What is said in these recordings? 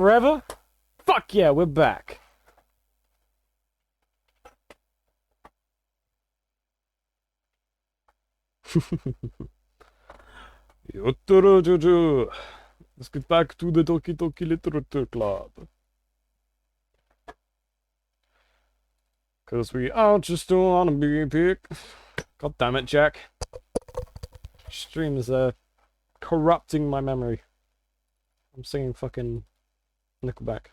Forever? Fuck yeah, we're back. Jojo. Let's get back to the Toki Toki Literature Club. Cause we all just don't wanna be a pick. God damn it, Jack. Stream is corrupting my memory. I'm singing fucking Nickelback.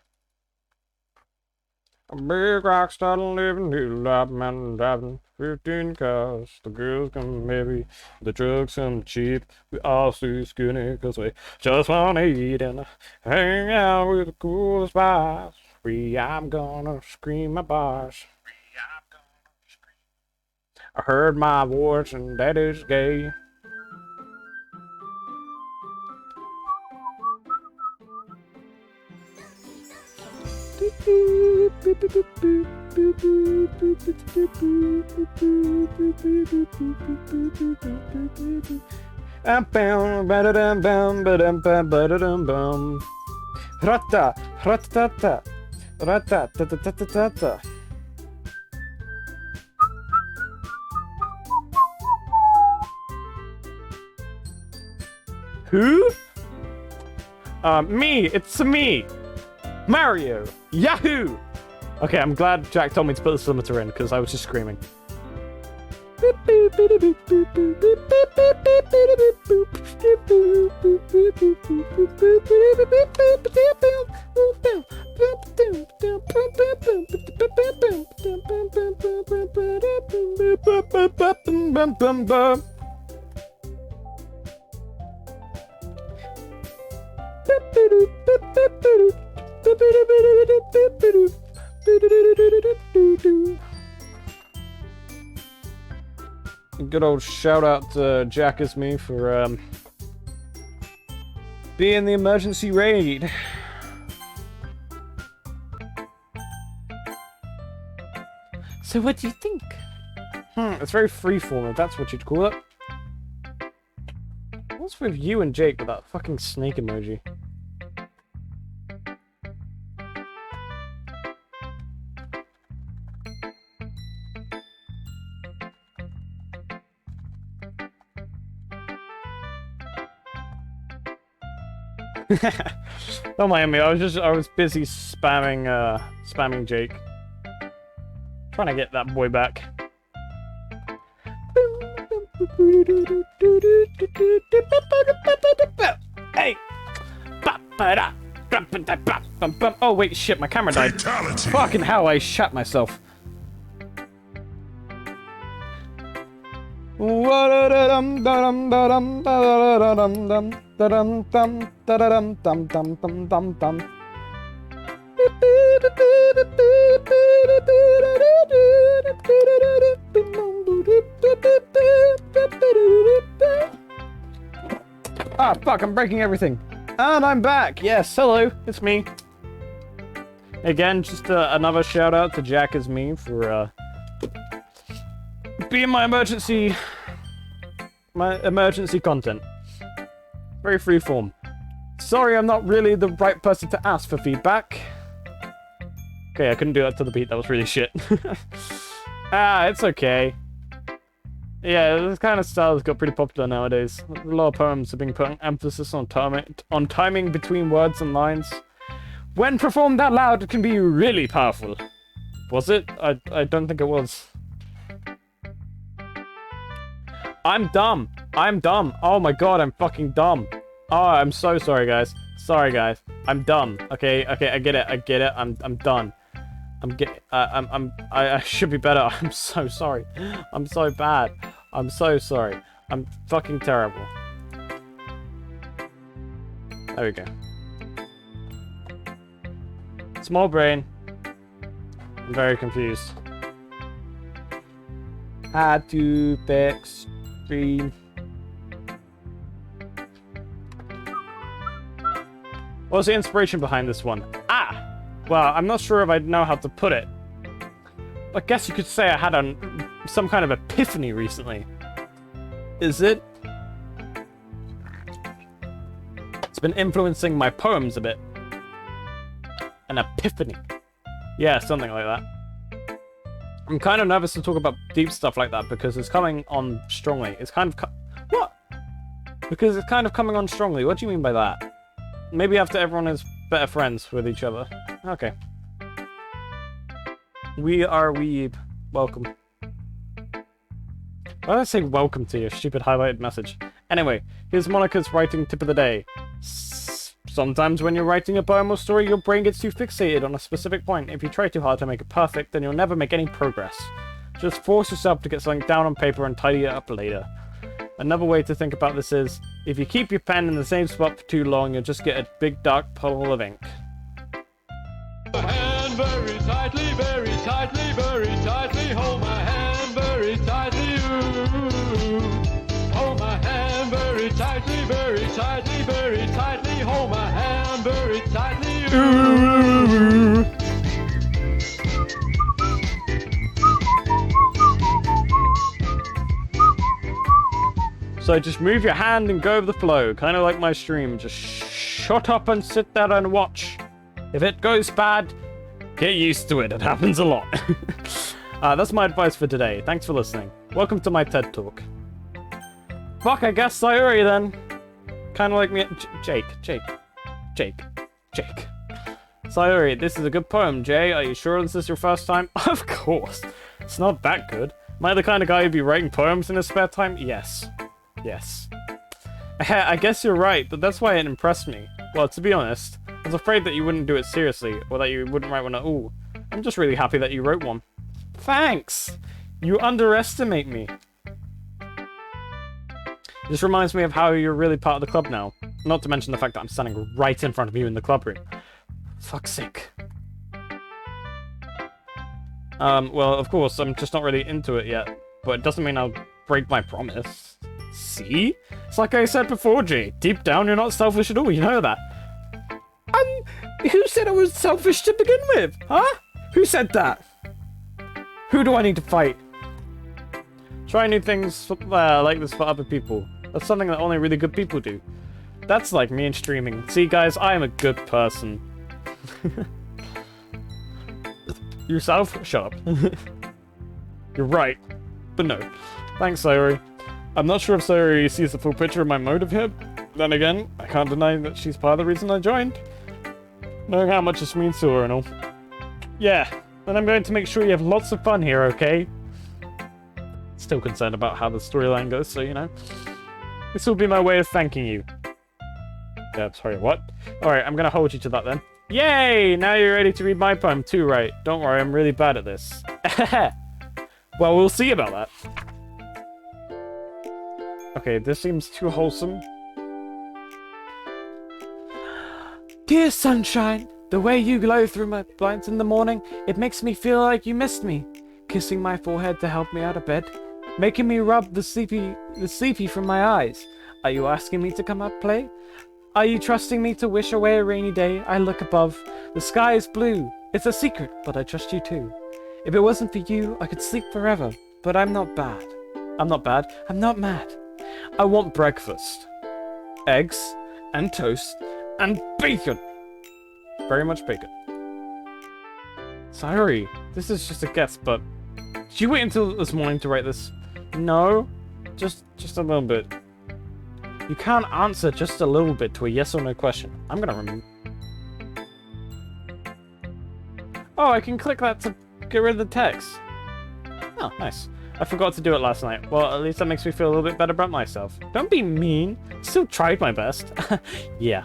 A big rock star living new life, man, driving 15 cars. The girls come heavy, the drugs come cheap. We all too skinny cause we just wanna eat and hang out with the coolest spies. Free, I'm gonna scream my bars. I heard my voice and that is gay. Rata, ratata, ratata. Who? Me. It's me. Mario. Yahoo! Okay, I'm glad Jack told me to put this limiter in, because I was just screaming. Good old shout out to Jack is me for being the emergency raid. So what do you think? It's very freeform, if that's what you'd call it. What's with you and Jake with that fucking snake emoji? Don't mind me. I was busy spamming Jake, trying to get that boy back. Hey. Oh wait, shit! My camera died. Fatality. Fucking hell! I shot myself. Ah, fuck, I'm breaking everything. And I'm back. Yes, hello, it's me. Again, just another shout out to Jack is me for being my emergency content. Very freeform. Sorry, I'm not really the right person to ask for feedback. Okay, I couldn't do that to the beat. That was really shit. It's okay. Yeah, this kind of style has got pretty popular nowadays. A lot of poems have been putting emphasis on timing between words and lines. When performed out loud, it can be really powerful. Was it? I don't think it was. I'm dumb. I'm dumb. Oh my god, I'm fucking dumb. Oh, I'm so sorry, guys. Sorry, guys. I'm dumb. Okay, I get it. I get it. I'm done. I should be better. I'm so sorry. I'm so bad. I'm so sorry. I'm fucking terrible. There we go. Small brain. I'm very confused. Had to fix stream. What was the inspiration behind this one? Well, I'm not sure if I know how to put it. I guess you could say I had some kind of epiphany recently. Is it? It's been influencing my poems a bit. An epiphany. Yeah, something like that. I'm kind of nervous to talk about deep stuff like that because it's coming on strongly. It's kind of... What? Because it's kind of coming on strongly. What do you mean by that? Maybe after everyone is better friends with each other. Okay. We are weeb. Welcome. Why did I say welcome to your stupid highlighted message? Anyway, here's Monica's writing tip of the day. Sometimes when you're writing a poem or story, your brain gets too fixated on a specific point. If you try too hard to make it perfect, then you'll never make any progress. Just force yourself to get something down on paper and tidy it up later. Another way to think about this is, if you keep your pen in the same spot for too long, you'll just get a big dark puddle of ink. Hand very tightly, hold my hand very tightly, ooh. Hold my hand very tightly, hold my hand very tightly, ooh. So just move your hand and go with the flow, kind of like my stream. Just shut up and sit there and watch. If it goes bad, get used to it. It happens a lot. That's my advice for today. Thanks for listening. Welcome to my TED Talk. Fuck, I guess Sayuri then. Kind of like me. Jake. Sayuri, this is a good poem. Jay, are you sure this is your first time? Of course. It's not that good. Am I the kind of guy who'd be writing poems in his spare time? Yes. I guess you're right, but that's why it impressed me. Well, to be honest, I was afraid that you wouldn't do it seriously, or that you wouldn't write one at all. I'm just really happy that you wrote one. Thanks! You underestimate me. This reminds me of how you're really part of the club now. Not to mention the fact that I'm standing right in front of you in the club room. Fuck's sake. Well, of course, I'm just not really into it yet, but it doesn't mean I'll break my promise. See? It's like I said before, Jay. Deep down, you're not selfish at all, you know that. Who said I was selfish to begin with? Huh? Who said that? Who do I need to fight? Try new things like this for other people. That's something that only really good people do. That's like me in streaming. See, guys, I am a good person. Yourself? Shut up. You're right. But no. Thanks, Sayuri. I'm not sure if Sayuri sees the full picture of my motive here. Then again, I can't deny that she's part of the reason I joined. Knowing how much this means to her and all. Yeah, and I'm going to make sure you have lots of fun here, okay? Still concerned about how the storyline goes, so you know. This will be my way of thanking you. Sorry, what? Alright, I'm gonna hold you to that then. Yay! Now you're ready to read my poem too, right? Don't worry, I'm really bad at this. Well, we'll see about that. Okay, this seems too wholesome. Dear sunshine, the way you glow through my blinds in the morning, it makes me feel like you missed me. Kissing my forehead to help me out of bed, making me rub the sleepy from my eyes. Are you asking me to come up play? Are you trusting me to wish away a rainy day? I look above. The sky is blue. It's a secret, but I trust you too. If it wasn't for you, I could sleep forever. But I'm not bad. I'm not bad. I'm not mad. I want breakfast. Eggs and toast and bacon. Very much bacon. Sorry, this is just a guess, but did you wait until this morning to write this? No, just a little bit. You can't answer just a little bit to a yes or no question. I'm gonna remember. Oh, I can click that to get rid of the text. Oh, nice. I forgot to do it last night. Well, at least that makes me feel a little bit better about myself. Don't be mean. Still tried my best. Yeah.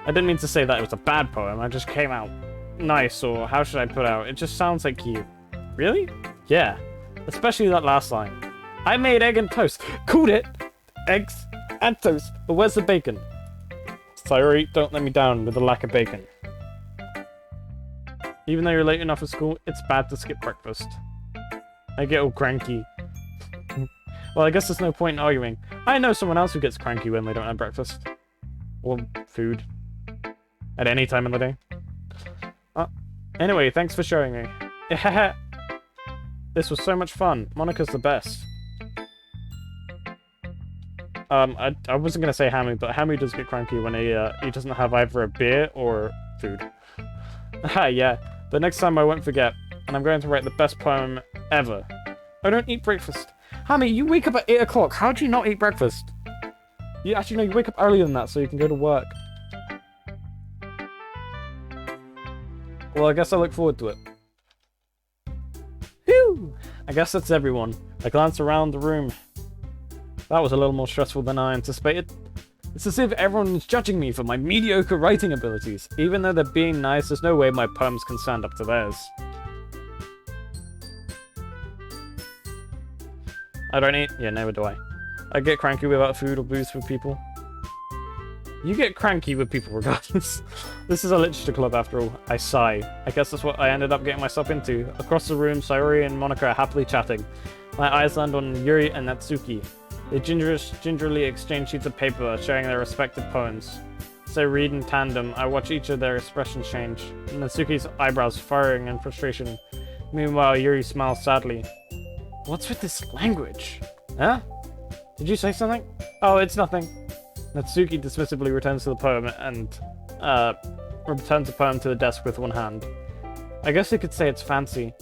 I didn't mean to say that it was a bad poem. I just came out nice, or how should I put out? It just sounds like you. Really? Yeah. Especially that last line. I made egg and toast. Called it eggs and toast. But where's the bacon? Sorry, don't let me down with the lack of bacon. Even though you're late enough for school, it's bad to skip breakfast. I get all cranky. Well, I guess there's no point in arguing. I know someone else who gets cranky when they don't have breakfast. Or food. At any time of the day. Anyway, thanks for showing me. This was so much fun. Monica's the best. I wasn't gonna say Hammy, but Hammy does get cranky when he doesn't have either a beer or food. Ah, yeah, but next time I won't forget, and I'm going to write the best poem ever. I don't eat breakfast. Hammy, you wake up at 8 o'clock. How do you not eat breakfast? You actually, no, you wake up earlier than that so you can go to work. Well, I guess I look forward to it. Whew! I guess that's everyone. I glance around the room. That was a little more stressful than I anticipated. It's as if everyone is judging me for my mediocre writing abilities. Even though they're being nice, there's no way my poems can stand up to theirs. I don't eat? Yeah, neither do I. I get cranky without food or booze for people. You get cranky with people regardless. This is a literature club after all. I sigh. I guess that's what I ended up getting myself into. Across the room, Sayori and Monika are happily chatting. My eyes land on Yuri and Natsuki. They gingerly exchange sheets of paper, sharing their respective poems. As they read in tandem, I watch each of their expressions change. Natsuki's eyebrows furrowing in frustration. Meanwhile, Yuri smiles sadly. What's with this language? Huh? Did you say something? Oh, it's nothing. Natsuki dismissively returns to the poem and, returns the poem to the desk with one hand. I guess you could say it's fancy.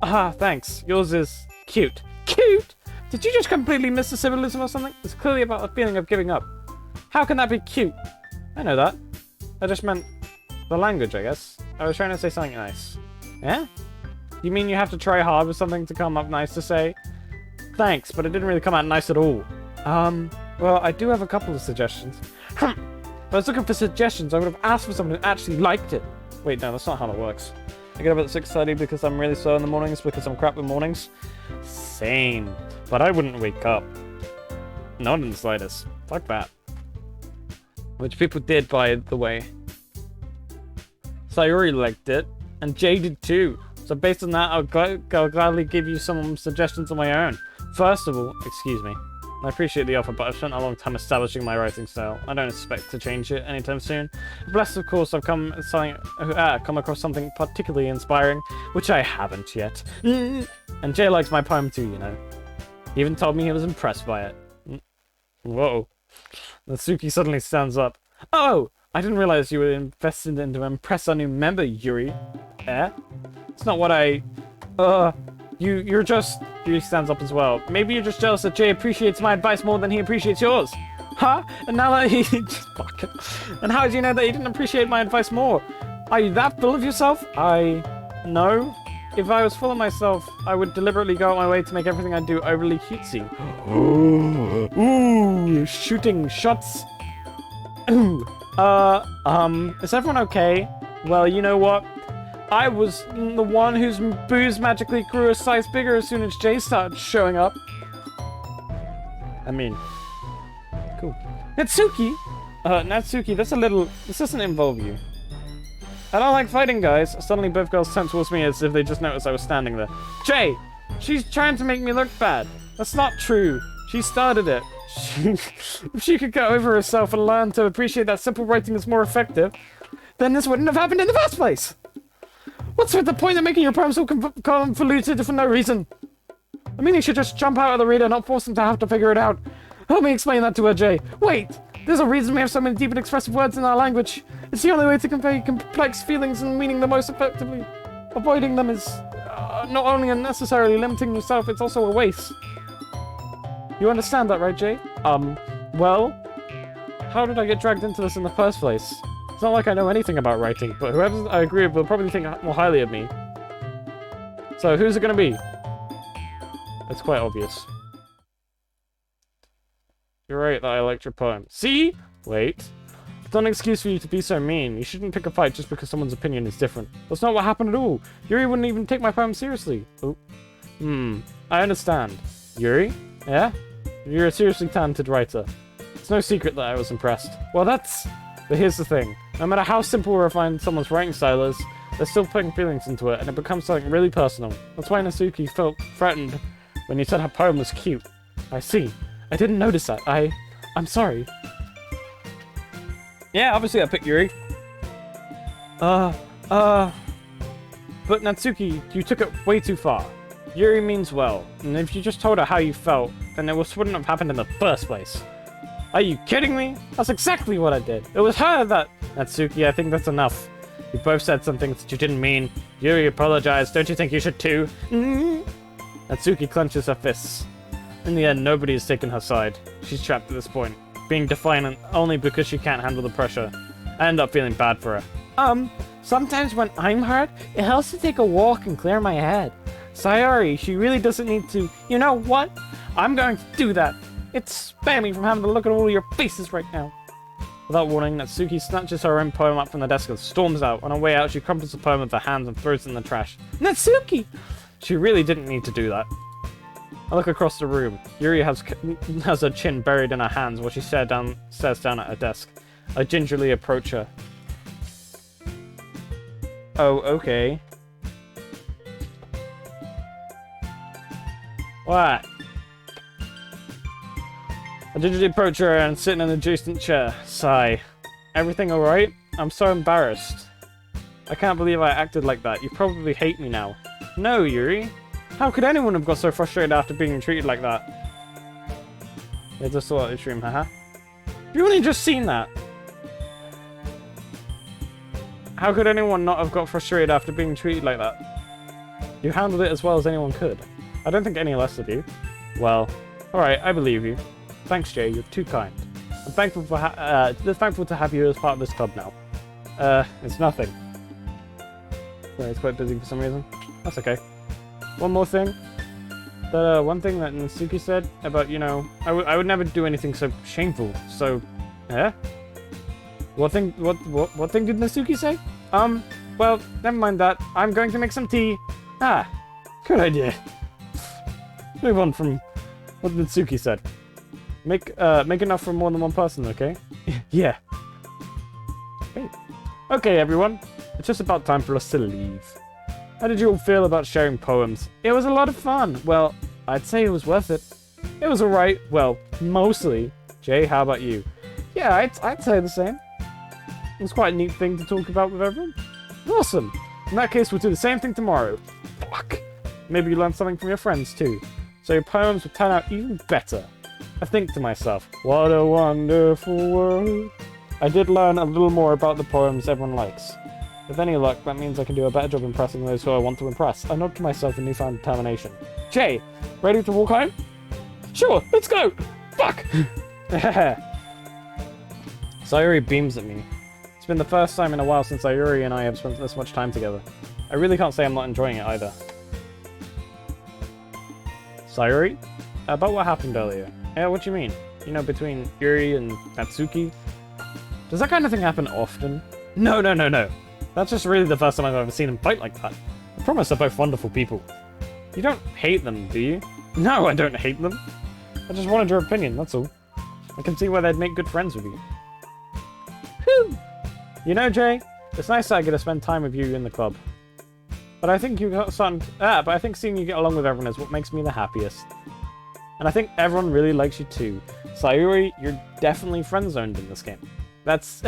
Ah, thanks. Yours is cute. Cute? Did you just completely miss the symbolism or something? It's clearly about a feeling of giving up. How can that be cute? I know that. I just meant the language, I guess. I was trying to say something nice. Yeah? You mean you have to try hard with something to come up nice to say? Thanks, but it didn't really come out nice at all. Well, I do have a couple of suggestions. If I was looking for suggestions, I would have asked for someone who actually liked it. Wait, no, that's not how that works. I get up at 6:30 because I'm really slow in the mornings because I'm crap in mornings. Same. But I wouldn't wake up. Not in the slightest. Fuck that. Which people did, by the way. Sayori liked it, and Jay did too. So based on that, I'll gladly give you some suggestions of my own. First of all, excuse me. I appreciate the offer, but I've spent a long time establishing my writing style. I don't expect to change it anytime soon. Blessed, of course, I've come across something particularly inspiring, which I haven't yet. And Jay likes my poem too, you know. He even told me he was impressed by it. Whoa. Natsuki suddenly stands up. Oh! I didn't realize you were invested in to impress our new member, Yuri. Eh? It's not what I... You're just... Yuri stands up as well. Maybe you're just jealous that Jay appreciates my advice more than he appreciates yours. Huh? And now that he... Fuck it. And how did you know that he didn't appreciate my advice more? Are you that full of yourself? No. If I was full of myself, I would deliberately go out my way to make everything I do overly cutesy. Ooh, shooting shots. Ooh. Is everyone okay? Well, you know what? I was the one whose booze magically grew a size bigger as soon as Jay started showing up. I mean, cool. Natsuki? Natsuki, this doesn't involve you. I don't like fighting, guys. Suddenly both girls turned towards me as if they just noticed I was standing there. Jay! She's trying to make me look bad. That's not true. She started it. If she could get over herself and learn to appreciate that simple writing is more effective, then this wouldn't have happened in the first place. What's with the point of making your poems so convoluted for no reason? I mean, you should just jump out of the reader, not force them to have to figure it out. Help me explain that to her, Jay. Wait! There's a reason we have so many deep and expressive words in our language. It's the only way to convey complex feelings and meaning the most effectively. Avoiding them is not only unnecessarily limiting yourself, it's also a waste. You understand that, right, Jay? Well, how did I get dragged into this in the first place? It's not like I know anything about writing, but whoever I agree with will probably think more highly of me. So, who's it gonna be? It's quite obvious. You're right that I liked your poem. See? Wait. It's not an excuse for you to be so mean. You shouldn't pick a fight just because someone's opinion is different. That's not what happened at all. Yuri wouldn't even take my poem seriously. Oh. I understand. Yuri? Yeah? You're a seriously talented writer. It's no secret that I was impressed. Well, but here's the thing. No matter how simple or refined someone's writing style is, they're still putting feelings into it, and it becomes something really personal. That's why Natsuki felt threatened when you said her poem was cute. I see. I didn't notice that. I'm sorry. Yeah, obviously I picked Yuri. But Natsuki, you took it way too far. Yuri means well, and if you just told her how you felt, then it wouldn't have happened in the first place. Are you kidding me? That's exactly what I did. It was her that... Natsuki, I think that's enough. You both said some things that you didn't mean. Yuri apologized. Don't you think you should too? Natsuki clenches her fists. In the end, nobody has taken her side. She's trapped at this point, being defiant only because she can't handle the pressure. I end up feeling bad for her. Sometimes when I'm hurt, it helps to take a walk and clear my head. Sayori, she really doesn't need to. You know what? I'm going to do that. It's sparing me from having to look at all your faces right now. Without warning, Natsuki snatches her own poem up from the desk and storms out. On her way out, she crumples the poem with her hands and throws it in the trash. Natsuki! She really didn't need to do that. I look across the room. Yuri has her chin buried in her hands while she stares down at her desk. I gingerly approach her. Oh, okay. What? I gingerly approach her and sit in an adjacent chair. Sigh. Everything alright? I'm so embarrassed. I can't believe I acted like that. You probably hate me now. No, Yuri. How could anyone have got so frustrated after being treated like that? It's a sort of extreme, haha. You only just seen that. How could anyone not have got frustrated after being treated like that? You handled it as well as anyone could. I don't think any less of you. Well, alright, I believe you. Thanks, Jay, you're too kind. I'm thankful to have you as part of this club now. It's nothing. Sorry, it's quite busy for some reason. That's okay. One more thing. That one thing that Natsuki said about, you know, I would never do anything so shameful. So, What thing did Natsuki say? Well, never mind that. I'm going to make some tea. Ah, good idea. Move on from what Natsuki said. Make enough for more than one person, okay? Yeah. Okay, everyone. It's just about time for us to leave. How did you all feel about sharing poems? It was a lot of fun. Well, I'd say it was worth it. It was alright. Well, mostly. Jay, how about you? Yeah, I'd say the same. It was quite a neat thing to talk about with everyone. Awesome. In that case, we'll do the same thing tomorrow. Fuck. Maybe you learned something from your friends too. So your poems will turn out even better. I think to myself, what a wonderful world. I did learn a little more about the poems everyone likes. With any luck, that means I can do a better job impressing those who I want to impress. I nod to myself in newfound determination. Jay, ready to walk home? Sure, let's go! Fuck! Sayori beams at me. It's been the first time in a while since Sayori and I have spent this much time together. I really can't say I'm not enjoying it either. Sayori? About what happened earlier. Yeah, what do you mean? You know, between Yuri and Natsuki? Does that kind of thing happen often? No. That's just really the first time I've ever seen them fight like that. I promise they're both wonderful people. You don't hate them, do you? No, I don't hate them. I just wanted your opinion, that's all. I can see why they'd make good friends with you. Whew! You know, Jay, it's nice that I get to spend time with you in the club. But I think seeing you get along with everyone is what makes me the happiest. And I think everyone really likes you too. Sayori, you're definitely friend-zoned in this game. That's...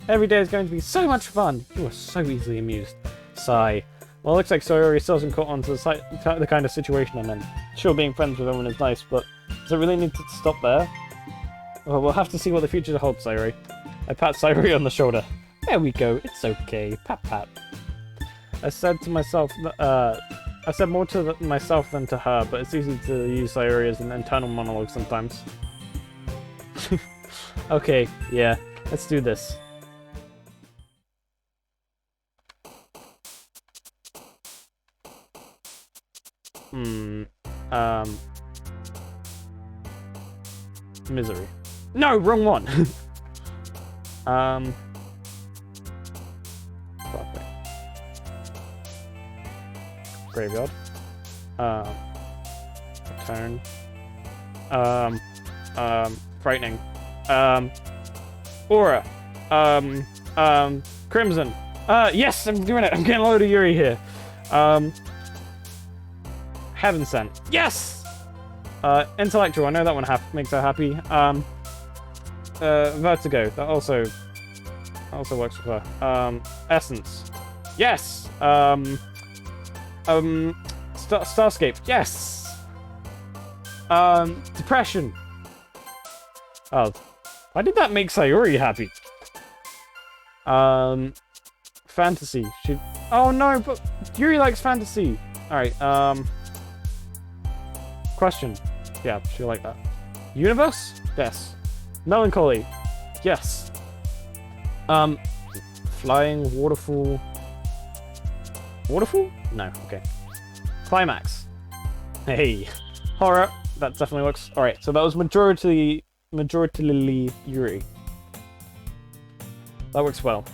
Every day is going to be so much fun. You are so easily amused. Sigh. Well, it looks like Sayori still hasn't caught on to the kind of situation I'm in. Sure, being friends with everyone is nice, but does it really need to stop there? Well, we'll have to see what the future holds, Sayori. I pat Sayori on the shoulder. There we go. It's okay. Pat pat. I said to myself, I said more to myself than to her, but it's easy to use Sayori as an internal monologue sometimes. Okay, yeah, let's do this. Misery. No, wrong one! Fuck. Graveyard. Return. Frightening. Aura. Crimson. Yes, I'm doing it. I'm getting a load of Yuri here. Heaven Sent. Yes! Intellectual. I know that one makes her happy. Vertigo. That also works with her. Essence. Yes! Starscape. Yes! Depression. Oh. Why did that make Sayori happy? fantasy. Oh no, but Yuri likes fantasy. Alright, question. Yeah, she'll like that. Universe? Yes. Melancholy? Yes. Flying, waterfall. Waterfall? No, okay. Climax. Hey. Horror. That definitely works. Alright, so that was majority Yuri. That works well.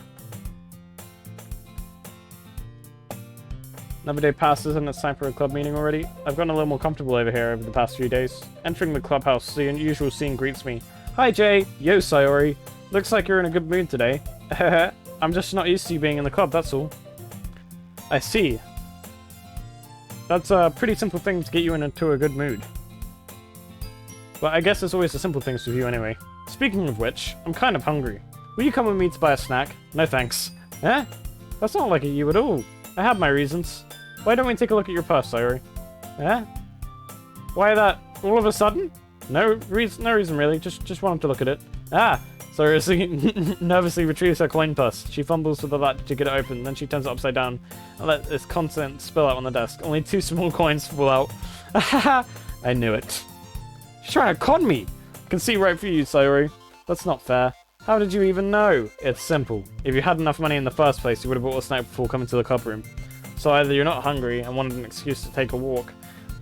Another day passes and it's time for a club meeting already. I've gotten a little more comfortable over here over the past few days. Entering the clubhouse, the unusual scene greets me. Hi Jay! Yo Sayori! Looks like you're in a good mood today. I'm just not used to you being in the club, that's all. I see. That's a pretty simple thing to get you into a good mood. But I guess it's always the simple things with you anyway. Speaking of which, I'm kind of hungry. Will you come with me to buy a snack? No thanks. Eh? That's not like you at all. I have my reasons. Why don't we take a look at your purse, Sayori? Eh? Why that all of a sudden? No reason really, just wanted to look at it. Ah! Sayori nervously retrieves her coin purse. She fumbles with the latch to get it open, then she turns it upside down and let its contents spill out on the desk. Only 2 small coins fall out. I knew it. She's trying to con me! I can see right through you, Sayori. That's not fair. How did you even know? It's simple. If you had enough money in the first place, you would have bought a snack before coming to the club room. So either you're not hungry and wanted an excuse to take a walk,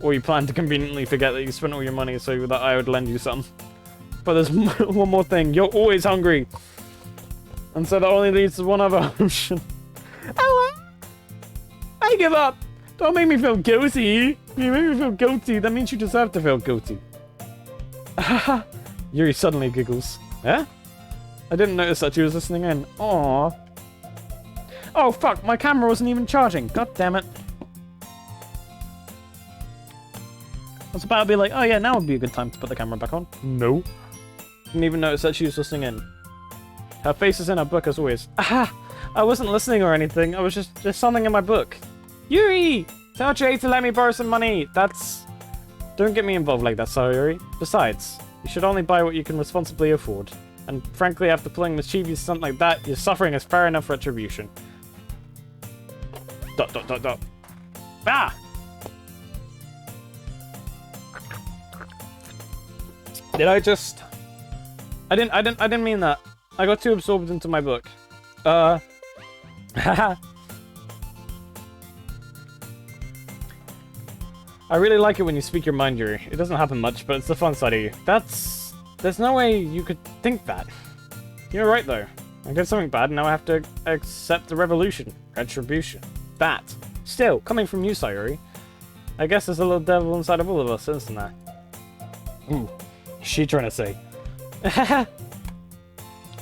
or you plan to conveniently forget that you spent all your money so that I would lend you some. But there's one more thing. You're always hungry. And so that only leads to one other option. Oh, I give up. Don't make me feel guilty. You make me feel guilty. That means you deserve to feel guilty. Yuri suddenly giggles. Eh? I didn't notice that she was listening in. Aww. Oh fuck, my camera wasn't even charging. God damn it. I was about to be like, oh yeah, now would be a good time to put the camera back on. No. Didn't even notice that she was listening in. Her face is in her book as always. Aha! I wasn't listening or anything. I was just something in my book. Yuri! Tell Jay to let me borrow some money. That's... Don't get me involved like that, Sayori. Besides, you should only buy what you can responsibly afford. And frankly, after pulling mischievous stunt like that, your suffering is fair enough retribution. ... Ah! Did I just... I didn't mean that. I got too absorbed into my book. Haha. I really like it when you speak your mind, Yuri. It doesn't happen much, but it's the fun side of you. There's no way you could think that. You're right, though. I did something bad, and now I have to accept the revolution. Retribution. That. Still, coming from you, Sayori. I guess there's a little devil inside of all of us, isn't there? Ooh. What's she trying to say?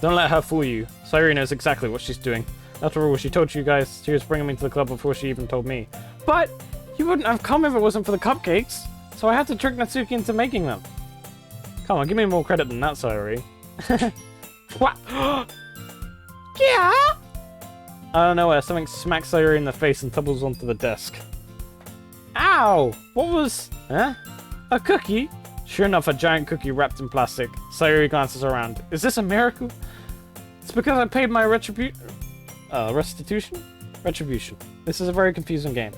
Don't let her fool you. Sayori knows exactly what she's doing. After all, she told you guys she was bringing me to the club before she even told me. But you wouldn't have come if it wasn't for the cupcakes. So I had to trick Natsuki into making them. Come on, give me more credit than that, Sayori. What? Yeah? I don't know where something smacks Sayori in the face and tumbles onto the desk. Ow! What was... Huh? A cookie? Sure enough, a giant cookie wrapped in plastic. Sayori glances around. Is this a miracle? It's because I paid my restitution? Retribution. This is a very confusing game.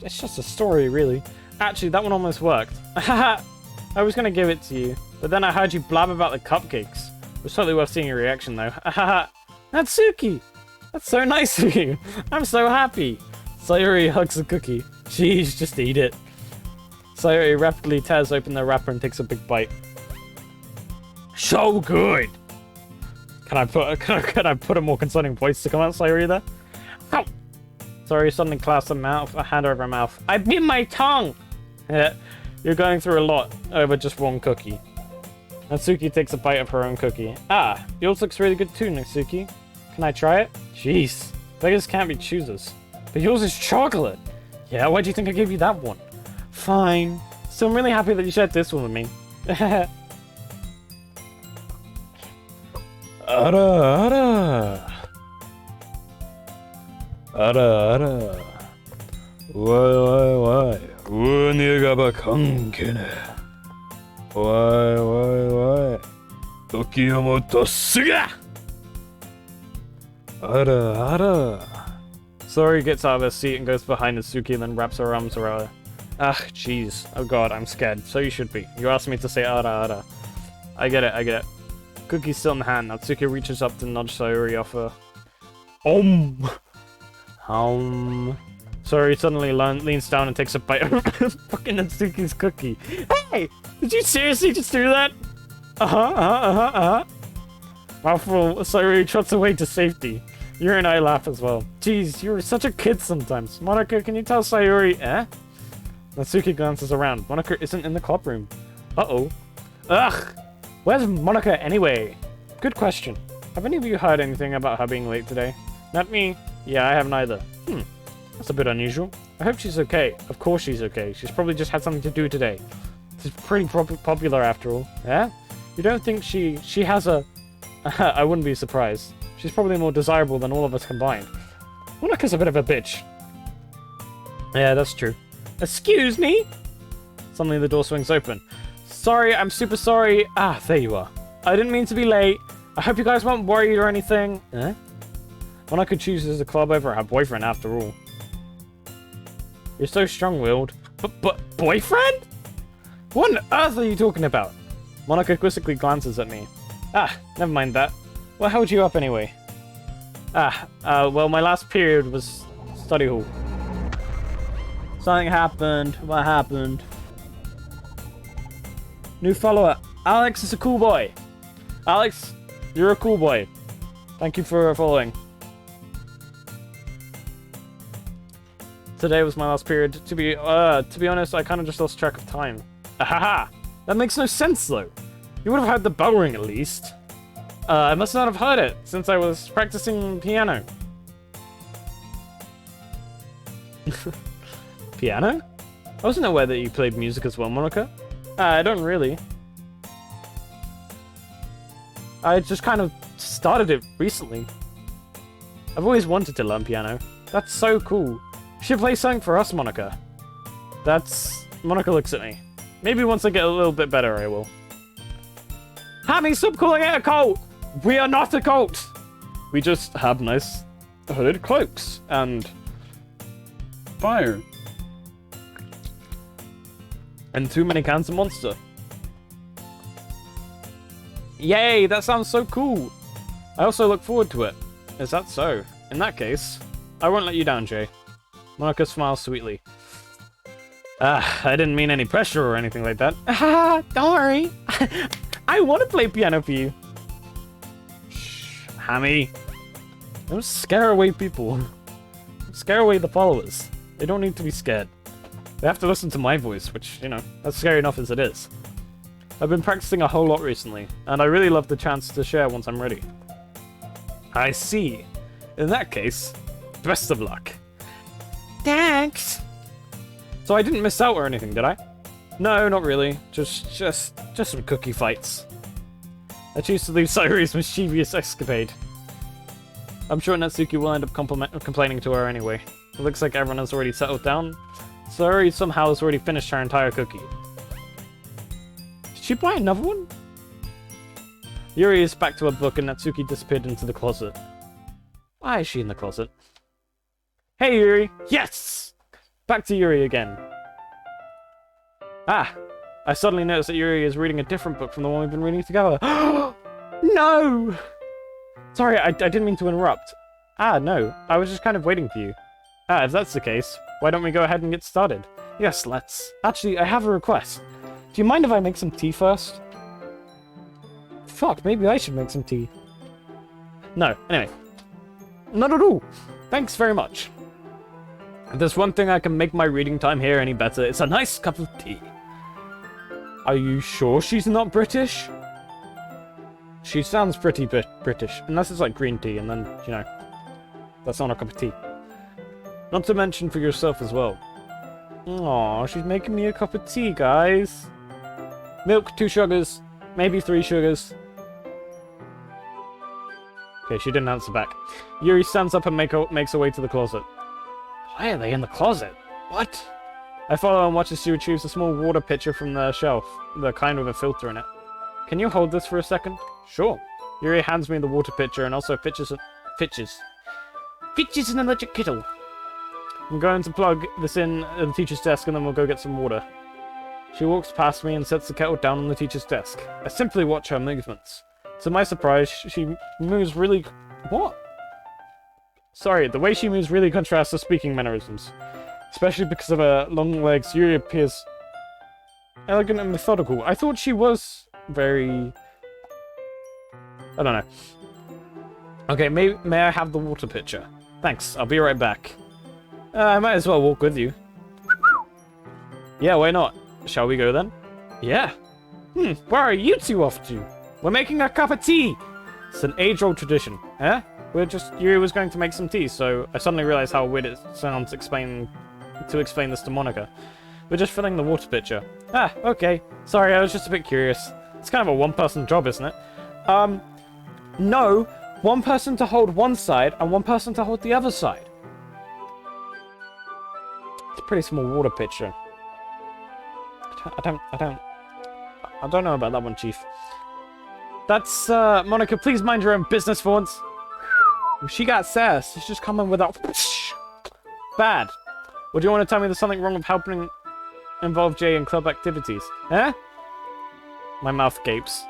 It's just a story, really. Actually, that one almost worked. I was gonna give it to you, but then I heard you blab about the cupcakes. It was totally worth seeing your reaction, though. Natsuki! That's so nice of you. I'm so happy. Sayori hugs the cookie. Jeez, just eat it. Sayori rapidly tears open the wrapper and takes a big bite. So good! Can I put a more concerning voice to come out, Sayori there? Ow! Sayori suddenly clasps a hand over her mouth. I bit my tongue! You're going through a lot over just one cookie. Natsuki takes a bite of her own cookie. Ah, yours looks really good too, Natsuki. Can I try it? Jeez, beggars can't be choosers. But yours is chocolate! Yeah, why do you think I gave you that one? Fine. So I'm really happy that you shared this one with me. Ara. Why? 은혜가 관계네. Why? 時をもとすが Ara. Sorry gets out of her seat and goes behind Natsuki and then wraps her arms around her. Ah, jeez. Oh god, I'm scared. So you should be. You asked me to say ara. I get it. Cookie's still in hand. Natsuki reaches up to nudge Sayori off her. Sayori suddenly leans down and takes a bite of fucking Natsuki's cookie. Hey! Did you seriously just do that? Mouthful, Sayori trots away to safety. Yuri and I laugh as well. Jeez, you're such a kid sometimes. Monika, can you tell Sayori, Natsuki glances around. Monika isn't in the club room. Uh-oh. Ugh! Where's Monika anyway? Good question. Have any of you heard anything about her being late today? Not me. Yeah, I haven't either. That's a bit unusual. I hope she's okay. Of course she's okay. She's probably just had something to do today. She's pretty popular after all. Yeah? You don't think she has a... I wouldn't be surprised. She's probably more desirable than all of us combined. Monika's a bit of a bitch. Yeah, that's true. Excuse me? Suddenly the door swings open. Sorry, I'm super sorry. Ah, there you are. I didn't mean to be late. I hope you guys weren't worried or anything. Monika chooses the club over her boyfriend after all. You're so strong-willed. But boyfriend? What on earth are you talking about? Monika quizzically glances at me. Ah, never mind that. What held you up anyway? Well, my last period was study hall. Something happened. What happened? New follower. Alex is a cool boy. Alex, you're a cool boy. Thank you for following. Today was my last period. To be honest, I kind of just lost track of time. Ahaha! That makes no sense though. You would have heard the bell ring at least. I must not have heard it since I was practicing piano. Piano? I wasn't aware that you played music as well, Monika. I don't really. I just kind of started it recently. I've always wanted to learn piano. That's so cool. You should play something for us, Monika. Monika looks at me. Maybe once I get a little bit better, I will. Hammy, stop calling it a cult! We are not a cult! We just have nice hooded cloaks and fire. And too many cans of Monster. Yay, that sounds so cool! I also look forward to it. Is that so? In that case, I won't let you down, Jay. Monika smiles sweetly. I didn't mean any pressure or anything like that. Don't worry. I want to play piano for you. Shh, Hammy. Don't scare away people. Scare away the followers. They don't need to be scared. They have to listen to my voice, which, you know, that's scary enough as it is. I've been practicing a whole lot recently, and I really love the chance to share once I'm ready. I see. In that case, best of luck. Thanks. So I didn't miss out or anything, did I? No, not really. Just some cookie fights. I choose to leave Sayori's mischievous escapade. I'm sure Natsuki will end up complaining to her anyway. It looks like everyone has already settled down. Sayori somehow has already finished her entire cookie. Did she buy another one? Yuri is back to her book and Natsuki disappeared into the closet. Why is she in the closet? Hey, Yuri! Yes! Back to Yuri again. I suddenly noticed that Yuri is reading a different book from the one we've been reading together. No! Sorry, I didn't mean to interrupt. No. I was just kind of waiting for you. If that's the case, why don't we go ahead and get started? Yes, let's. Actually, I have a request. Do you mind if I make some tea first? Fuck, maybe I should make some tea. No, anyway. Not at all. Thanks very much. If there's one thing I can make my reading time here any better, it's a nice cup of tea. Are you sure she's not British? She sounds pretty British, unless it's like green tea, and then, you know, that's not a cup of tea. Not to mention for yourself as well. Aw, she's making me a cup of tea, guys. Milk, 2 sugars, maybe 3 sugars. Okay, she didn't answer back. Yuri stands up and makes her way to the closet. Why are they in the closet? What? I follow and watch as she retrieves a small water pitcher from the shelf, the kind with a filter in it. Can you hold this for a second? Sure. Yuri hands me the water pitcher and also fetches bitch is an electric kettle. I'm going to plug this in at the teacher's desk and then we'll go get some water. She walks past me and sets the kettle down on the teacher's desk. I simply watch her movements. To my surprise, she moves really... What? Sorry, the way she moves really contrasts her speaking mannerisms. Especially because of her long legs, Yuri appears elegant and methodical. I thought she was very... I don't know. Okay, may I have the water pitcher? Thanks, I'll be right back. I might as well walk with you. Yeah, why not? Shall we go then? Yeah. Where are you two off to? We're making a cup of tea! It's an age-old tradition. Huh? Yuri was going to make some tea, so I suddenly realized how weird it sounds to explain this to Monika. We're just filling the water pitcher. Ah, okay. Sorry, I was just a bit curious. It's kind of a one-person job, isn't it? No. One person to hold one side, and one person to hold the other side. It's a pretty small water pitcher. I don't know about that one, Chief. That's, Monika, please mind your own business for once. She got sass. She's just coming without... Bad. Or do you want to tell me there's something wrong with helping involve Jay in club activities? Eh? My mouth gapes.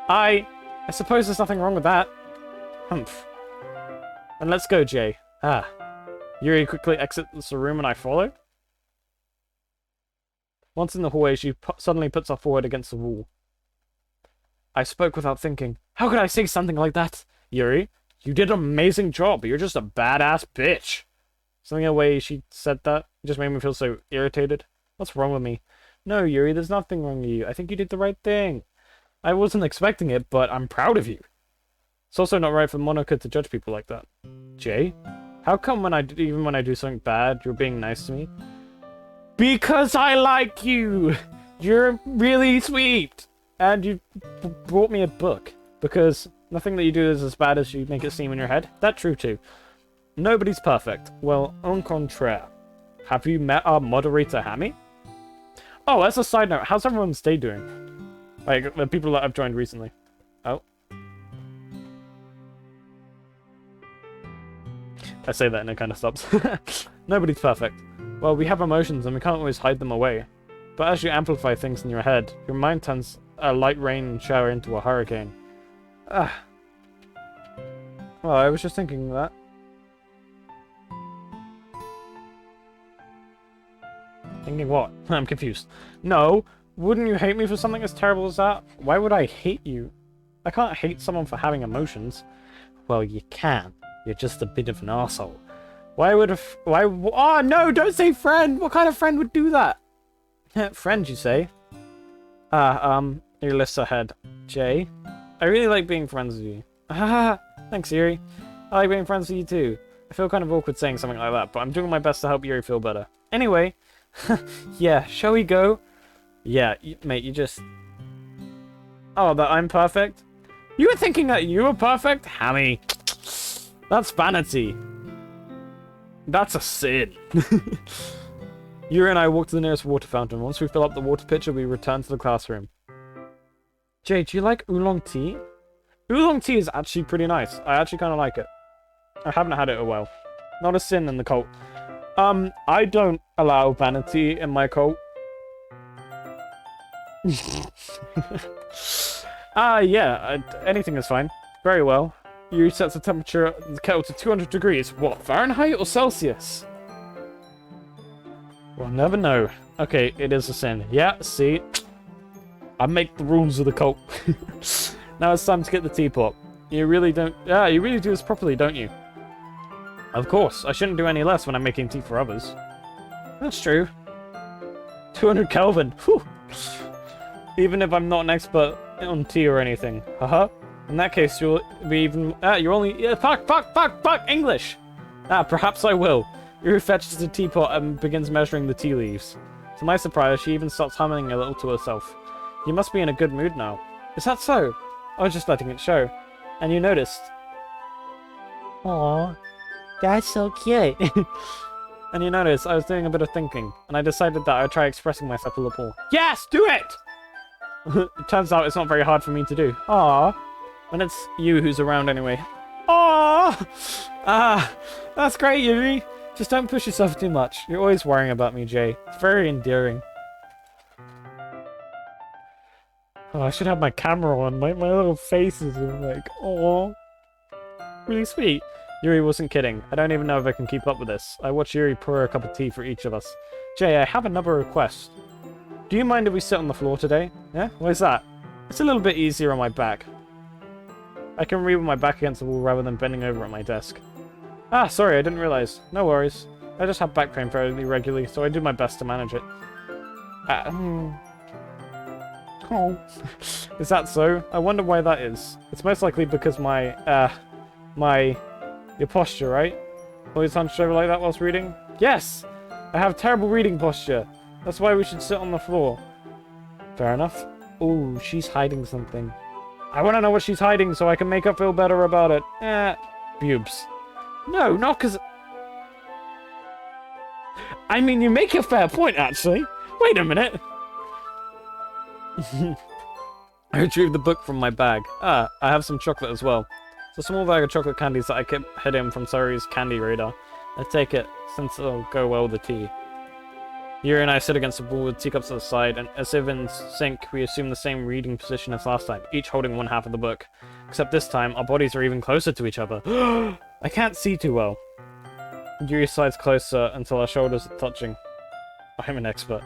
I suppose there's nothing wrong with that. Humph. Then let's go, Jay. Ah. Yuri quickly exits the room and I follow. Once in the hallway, she suddenly puts her forehead against the wall. I spoke without thinking. How could I say something like that? Yuri, you did an amazing job, but you're just a badass bitch. Something in the way she said that just made me feel so irritated. What's wrong with me? No, Yuri, there's nothing wrong with you. I think you did the right thing. I wasn't expecting it, but I'm proud of you. It's also not right for Monika to judge people like that. Jay, how come even when I do something bad, you're being nice to me? Because I like you! You're really sweet! And you brought me a book. Because nothing that you do is as bad as you make it seem in your head. That's true too. Nobody's perfect. Well, en contraire. Have you met our moderator, Hammy? Oh, as a side note, how's everyone's day doing? Like, the people that I've joined recently. Oh. I say that and it kind of stops. Nobody's perfect. Well, we have emotions and we can't always hide them away. But as you amplify things in your head, your mind turns a light rain shower into a hurricane. Ah. Well, I was just thinking that. Thinking what? I'm confused. No, wouldn't you hate me for something as terrible as that? Why would I hate you? I can't hate someone for having emotions. Well, you can. You're just a bit of an arsehole. Oh, no, don't say friend! What kind of friend would do that? Friend, you say? Yuri lifts her head. Jay, I really like being friends with you. Thanks, Yuri. I like being friends with you too. I feel kind of awkward saying something like that, but I'm doing my best to help Yuri feel better. Anyway, yeah, shall we go? Yeah, mate, you just... Oh, that I'm perfect? You were thinking that you were perfect? Hammy. That's vanity. That's a sin. Yuri and I walk to the nearest water fountain. Once we fill up the water pitcher, we return to the classroom. Jay, do you like oolong tea? Oolong tea is actually pretty nice. I actually kind of like it. I haven't had it in a while. Not a sin in the cult. I don't allow vanity in my cult. Yeah, anything is fine. Very well. Yuri sets the temperature of the kettle to 200 degrees. What, Fahrenheit or Celsius? We'll never know. Okay, it is a sin. Yeah, see? I make the rules of the cult. Now it's time to get the teapot. You really don't... Yeah, you really do this properly, don't you? Of course. I shouldn't do any less when I'm making tea for others. That's true. 200 Kelvin. Whew. Even if I'm not an expert on tea or anything. Haha. In that case, you'll be even... you're only... Yeah, fuck, English! Perhaps I will. Yuri fetches the teapot and begins measuring the tea leaves. To my surprise, she even starts humming a little to herself. You must be in a good mood now. Is that so? I was just letting it show. And you noticed. Aww. That's so cute. And you noticed I was doing a bit of thinking, and I decided that I'd try expressing myself a little more. Yes, do it! It turns out it's not very hard for me to do. Aww. When it's you who's around anyway. Oh! That's great, Yuri. Just don't push yourself too much. You're always worrying about me, Jay. It's very endearing. Oh, I should have my camera on. My little face is like, oh, really sweet. Yuri wasn't kidding. I don't even know if I can keep up with this. I watched Yuri pour a cup of tea for each of us. Jay, I have another request. Do you mind if we sit on the floor today? Yeah? Why's that? It's a little bit easier on my back. I can read with my back against the wall rather than bending over at my desk. Ah, sorry, I didn't realize. No worries. I just have back pain fairly regularly, so I do my best to manage it. Oh. Is that so? I wonder why that is. It's most likely because your posture, right? Always hunched over like that whilst reading? Yes! I have terrible reading posture. That's why we should sit on the floor. Fair enough. Ooh, she's hiding something. I want to know what she's hiding so I can make her feel better about it. Boobs. No, not because... I mean, you make a fair point, actually. Wait a minute. I retrieved the book from my bag. I have some chocolate as well. It's a small bag of chocolate candies that I kept hidden from Sari's candy radar. I take it, since it'll go well with the tea. Yuri and I sit against the wall with teacups at the side, and as if in sync, we assume the same reading position as last time, each holding one half of the book. Except this time, our bodies are even closer to each other. I can't see too well. Yuri slides closer until our shoulders are touching. I'm an expert.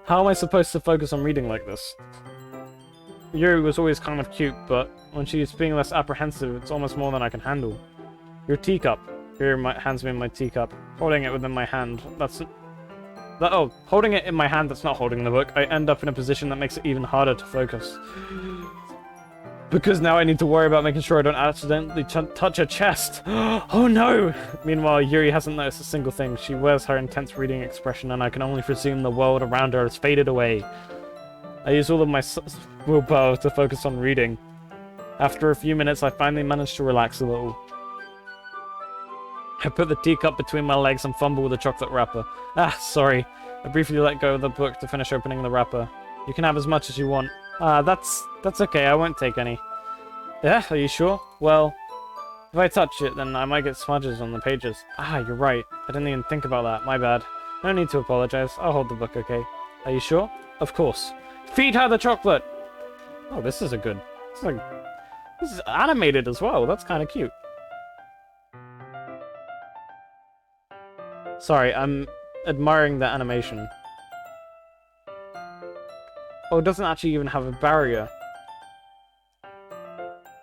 How am I supposed to focus on reading like this? Yuri was always kind of cute, but when she's being less apprehensive, it's almost more than I can handle. Your teacup. Yuri hands me my teacup. Holding it within my hand. Holding it in my hand that's not holding the book. I end up in a position that makes it even harder to focus. Because now I need to worry about making sure I don't accidentally touch her chest. Oh no! Meanwhile, Yuri hasn't noticed a single thing. She wears her intense reading expression, and I can only presume the world around her has faded away. I use all of my willpower to focus on reading. After a few minutes, I finally manage to relax a little. I put the teacup between my legs and fumble with the chocolate wrapper. Sorry. I briefly let go of the book to finish opening the wrapper. You can have as much as you want. That's okay, I won't take any. Yeah, are you sure? Well, if I touch it, then I might get smudges on the pages. You're right. I didn't even think about that. My bad. No need to apologize. I'll hold the book, okay? Are you sure? Of course. Feed her the chocolate! Oh, this is a good... This is animated as well. That's kind of cute. Sorry, I'm admiring the animation. Oh, it doesn't actually even have a barrier.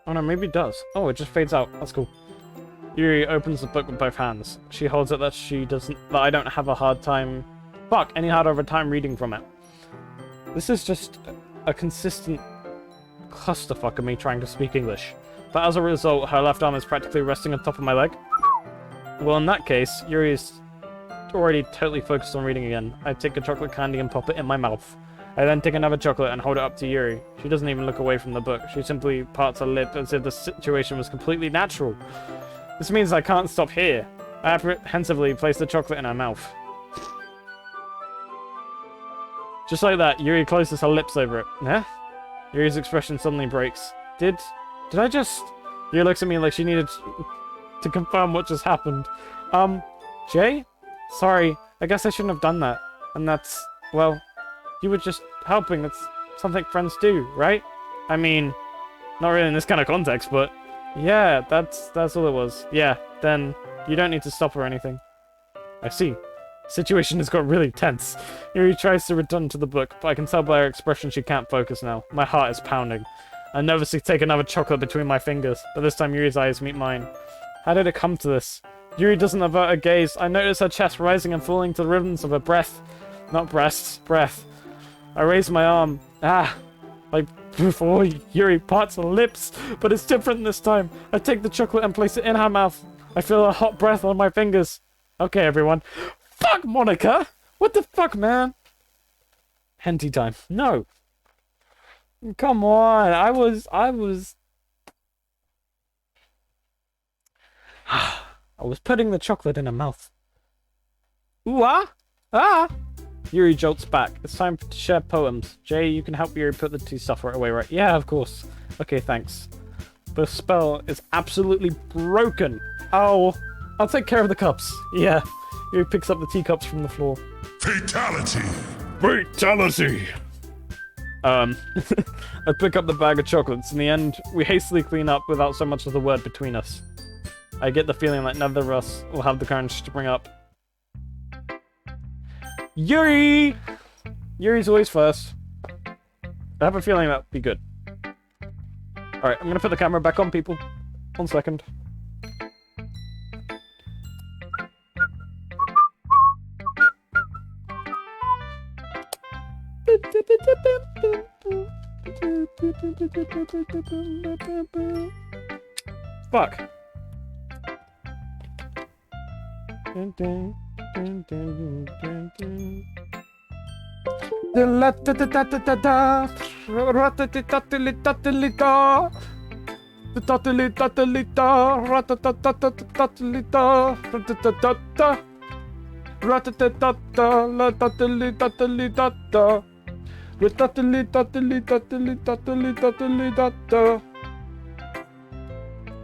Oh no, maybe it does. Oh, it just fades out. That's cool. Yuri opens the book with both hands. She holds it that I don't have a hard time... any harder of a time reading from it. This is just a consistent clusterfuck of me trying to speak English. But as a result, her left arm is practically resting on top of my leg. Well, in that case, Yuri is already totally focused on reading again. I take a chocolate candy and pop it in my mouth. I then take another chocolate and hold it up to Yuri. She doesn't even look away from the book. She simply parts her lip as if the situation was completely natural. This means I can't stop here. I apprehensively place the chocolate in her mouth. Just like that, Yuri closes her lips over it. Huh? Yuri's expression suddenly breaks. Did I just... Yuri looks at me like she needed to confirm what just happened. Jay? Sorry, I guess I shouldn't have done that. And that's... well... You were just helping. That's something friends do, right? I mean, not really in this kind of context, but... Yeah, that's all it was. Yeah, then you don't need to stop or anything. I see. The situation has got really tense. Yuri tries to return to the book, but I can tell by her expression she can't focus now. My heart is pounding. I nervously take another chocolate between my fingers, but this time Yuri's eyes meet mine. How did it come to this? Yuri doesn't avert her gaze. I notice her chest rising and falling to the rhythms of her breath. Not breasts, breath. I raise my arm. Like before, Yuri parts her lips, but it's different this time. I take the chocolate and place it in her mouth. I feel her hot breath on my fingers. Okay, everyone. Fuck, Monica! What the fuck, man? Henty time. No. Come on. I was... I was putting the chocolate in her mouth. Ooh, Yuri jolts back. It's time to share poems. Jay, you can help Yuri put the tea stuff right away, right? Yeah, of course. Okay, thanks. The spell is absolutely broken. Oh, I'll take care of the cups. Yeah. He picks up the teacups from the floor. Fatality! Fatality! I pick up the bag of chocolates. In the end, we hastily clean up without so much as a word between us. I get the feeling that neither of us will have the courage to bring up. Yuri! Yuri's always first. I have a feeling that'll be good. Alright, I'm gonna put the camera back on, people. 1 second. Fuck.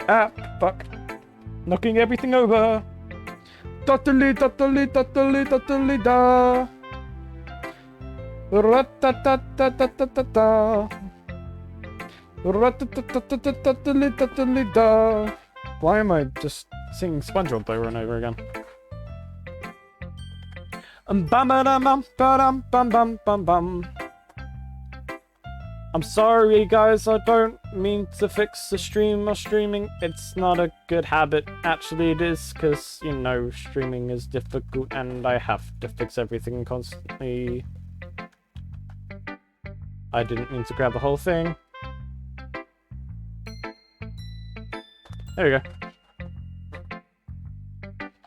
Ah, fuck. Knocking everything over. Totally, totally, totally, totally da. Ratatatatata. Ratatatatata, totally da. Why am I just singing SpongeBob over and over again? Bam bam bam bam bam bam bam. I'm sorry guys, I don't mean to fix the stream or streaming. It's not a good habit. Actually it is, because, you know, streaming is difficult and I have to fix everything constantly. I didn't mean to grab the whole thing. There we go.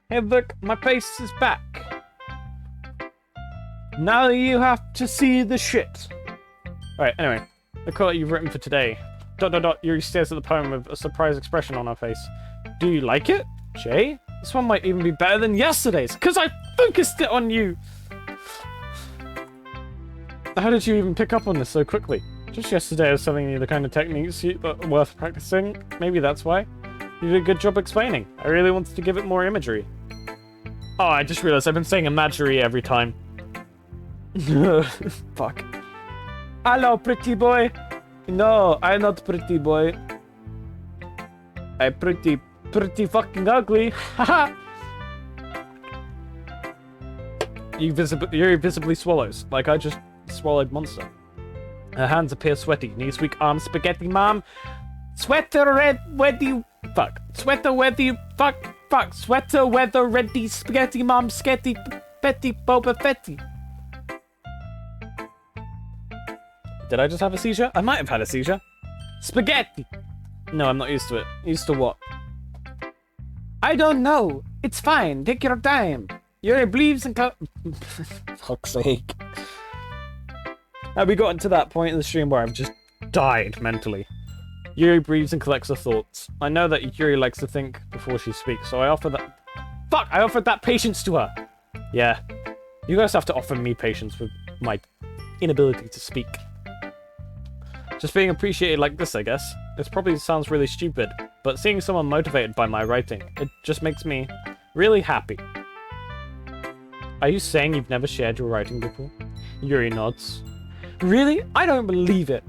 Hey look, my face is back. Now you have to see the shit. Alright, anyway. The quote you've written for today. ... Yuri stares at the poem with a surprised expression on her face. Do you like it, Jay? This one might even be better than yesterday's, because I focused it on you! How did you even pick up on this so quickly? Just yesterday I was telling you the kind of techniques that are worth practicing. Maybe that's why. You did a good job explaining. I really wanted to give it more imagery. Oh, I just realized I've been saying imagery every time. Fuck. Hello, pretty boy. No, I'm not pretty boy. I'm pretty fucking ugly. Haha. Yuri visibly swallows, like I just swallowed monster. Her hands appear sweaty, knees weak, arms spaghetti, mom. Sweater red, weddy, fuck. Sweater weddy, fuck. Sweater weather ready, spaghetti, mom, sketty, petty, boba fetty. Did I just have a seizure? I might have had a seizure. Spaghetti! No, I'm not used to it. Used to what? I don't know. It's fine. Take your time. Yuri believes in fuck's sake. Have we gotten to that point in the stream where I've just died mentally? Yuri breathes and collects her thoughts. I know that Yuri likes to think before she speaks, so I offer that... Fuck! I offered that patience to her! Yeah. You guys have to offer me patience with my inability to speak. Just being appreciated like this, I guess. This probably sounds really stupid, but seeing someone motivated by my writing, it just makes me really happy. Are you saying you've never shared your writing before? Yuri nods. Really? I don't believe it.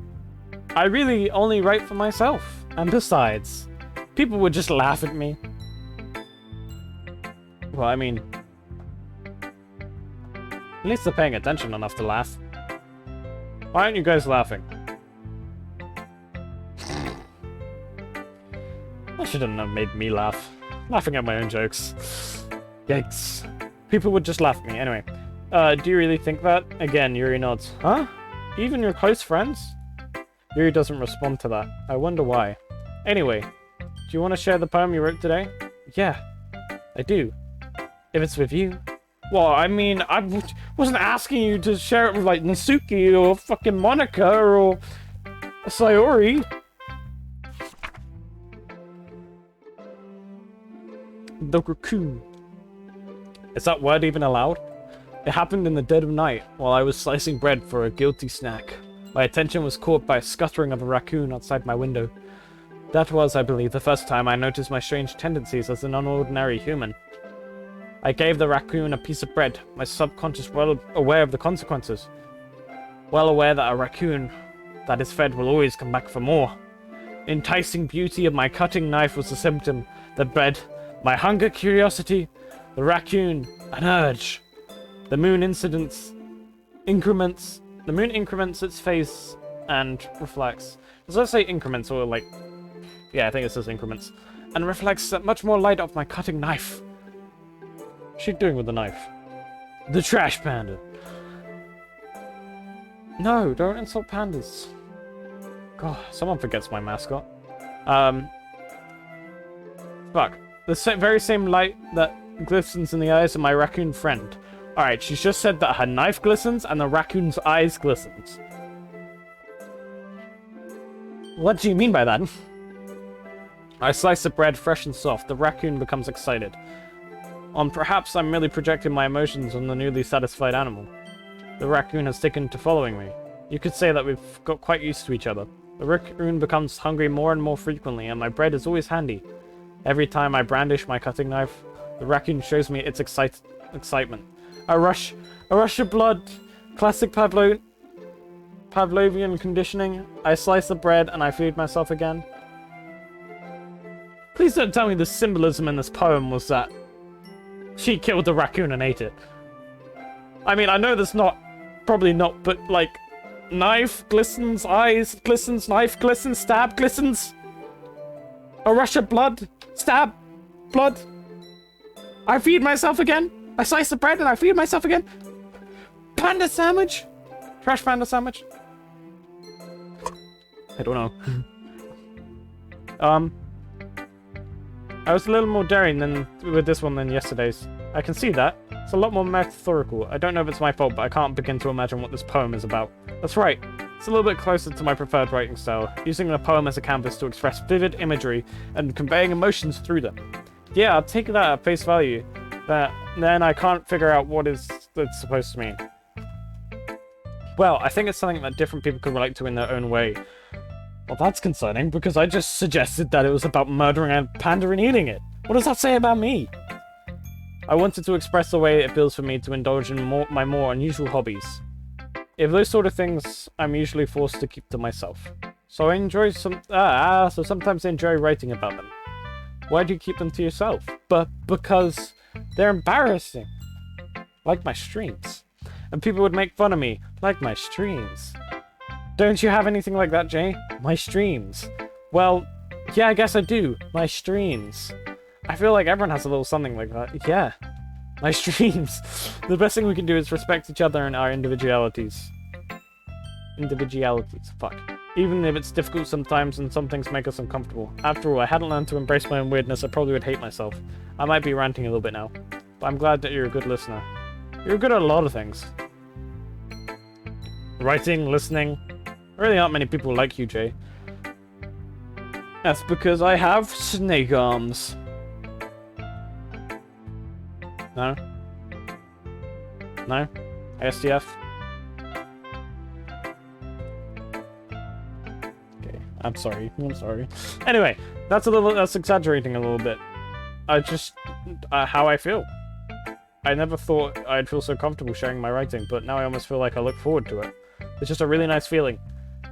I really only write for myself. And besides, people would just laugh at me. Well, I mean... At least they're paying attention enough to laugh. Why aren't you guys laughing? I shouldn't have made me laugh. Laughing at my own jokes. Yikes. People would just laugh at me. Anyway. Do you really think that? Again, Yuri nods. Huh? Even your close friends? Yuri doesn't respond to that. I wonder why. Anyway. Do you want to share the poem you wrote today? Yeah. I do. If it's with you. Well, I mean, I wasn't asking you to share it with, like, Natsuki or fucking Monica or Sayori. The raccoon. Is that word even allowed? It happened in the dead of night, while I was slicing bread for a guilty snack. My attention was caught by a scuttering of a raccoon outside my window. That was, I believe, the first time I noticed my strange tendencies as an unordinary human. I gave the raccoon a piece of bread, my subconscious well aware of the consequences. Well aware that a raccoon that is fed will always come back for more. The enticing beauty of my cutting knife was a symptom. The bread, my hunger, curiosity, the raccoon, an urge. The moon increments its face and reflects. Does that say increments or like... Yeah, I think it says increments. And reflects much more light off my cutting knife. What's she doing with the knife? The trash panda. No, don't insult pandas. God, someone forgets my mascot. Fuck. The very same light that glistens in the eyes of my raccoon friend. Alright, she's just said that her knife glistens and the raccoon's eyes glistens. What do you mean by that? I slice the bread fresh and soft. The raccoon becomes excited. Perhaps I'm merely projecting my emotions on the newly satisfied animal. The raccoon has taken to following me. You could say that we've got quite used to each other. The raccoon becomes hungry more and more frequently, and my bread is always handy. Every time I brandish my cutting knife, the raccoon shows me its excitement. A rush of blood. Classic Pavlovian conditioning. I slice the bread and I feed myself again. Please don't tell me the symbolism in this poem was that she killed the raccoon and ate it. I mean, I know that's probably not, but like, knife glistens, eyes glistens, knife glistens, stab glistens. A rush of blood, stab, blood. I feed myself again. I slice the bread and I feed myself again. Panda sandwich? Trash panda sandwich? I don't know. I was a little more daring with this one than yesterday's. I can see that. It's a lot more metaphorical. I don't know if it's my fault, but I can't begin to imagine what this poem is about. That's right. It's a little bit closer to my preferred writing style, using the poem as a canvas to express vivid imagery and conveying emotions through them. Yeah, I'll take that at face value. Then I can't figure out what it's supposed to mean. Well, I think it's something that different people could relate to in their own way. Well, that's concerning, because I just suggested that it was about murdering a panda and eating it. What does that say about me? I wanted to express the way it feels for me to indulge in my more unusual hobbies. If those sort of things, I'm usually forced to keep to myself. So I enjoy so sometimes I enjoy writing about them. Why do you keep them to yourself? Because they're embarrassing. Like my streams. And people would make fun of me. Like my streams. Don't you have anything like that, Jay? My streams. Well, yeah, I guess I do. My streams. I feel like everyone has a little something like that. Yeah. My streams. The best thing we can do is respect each other and our individualities. Fuck. Even if it's difficult sometimes and some things make us uncomfortable. After all, I hadn't learned to embrace my own weirdness, I probably would hate myself. I might be ranting a little bit now. But I'm glad that you're a good listener. You're good at a lot of things. Writing, listening. There really aren't many people like you, Jay. That's because I have snake arms. No? No? ASDF? Okay, I'm sorry. Anyway, that's exaggerating a little bit. I just... how I feel. I never thought I'd feel so comfortable sharing my writing, but now I almost feel like I look forward to it. It's just a really nice feeling.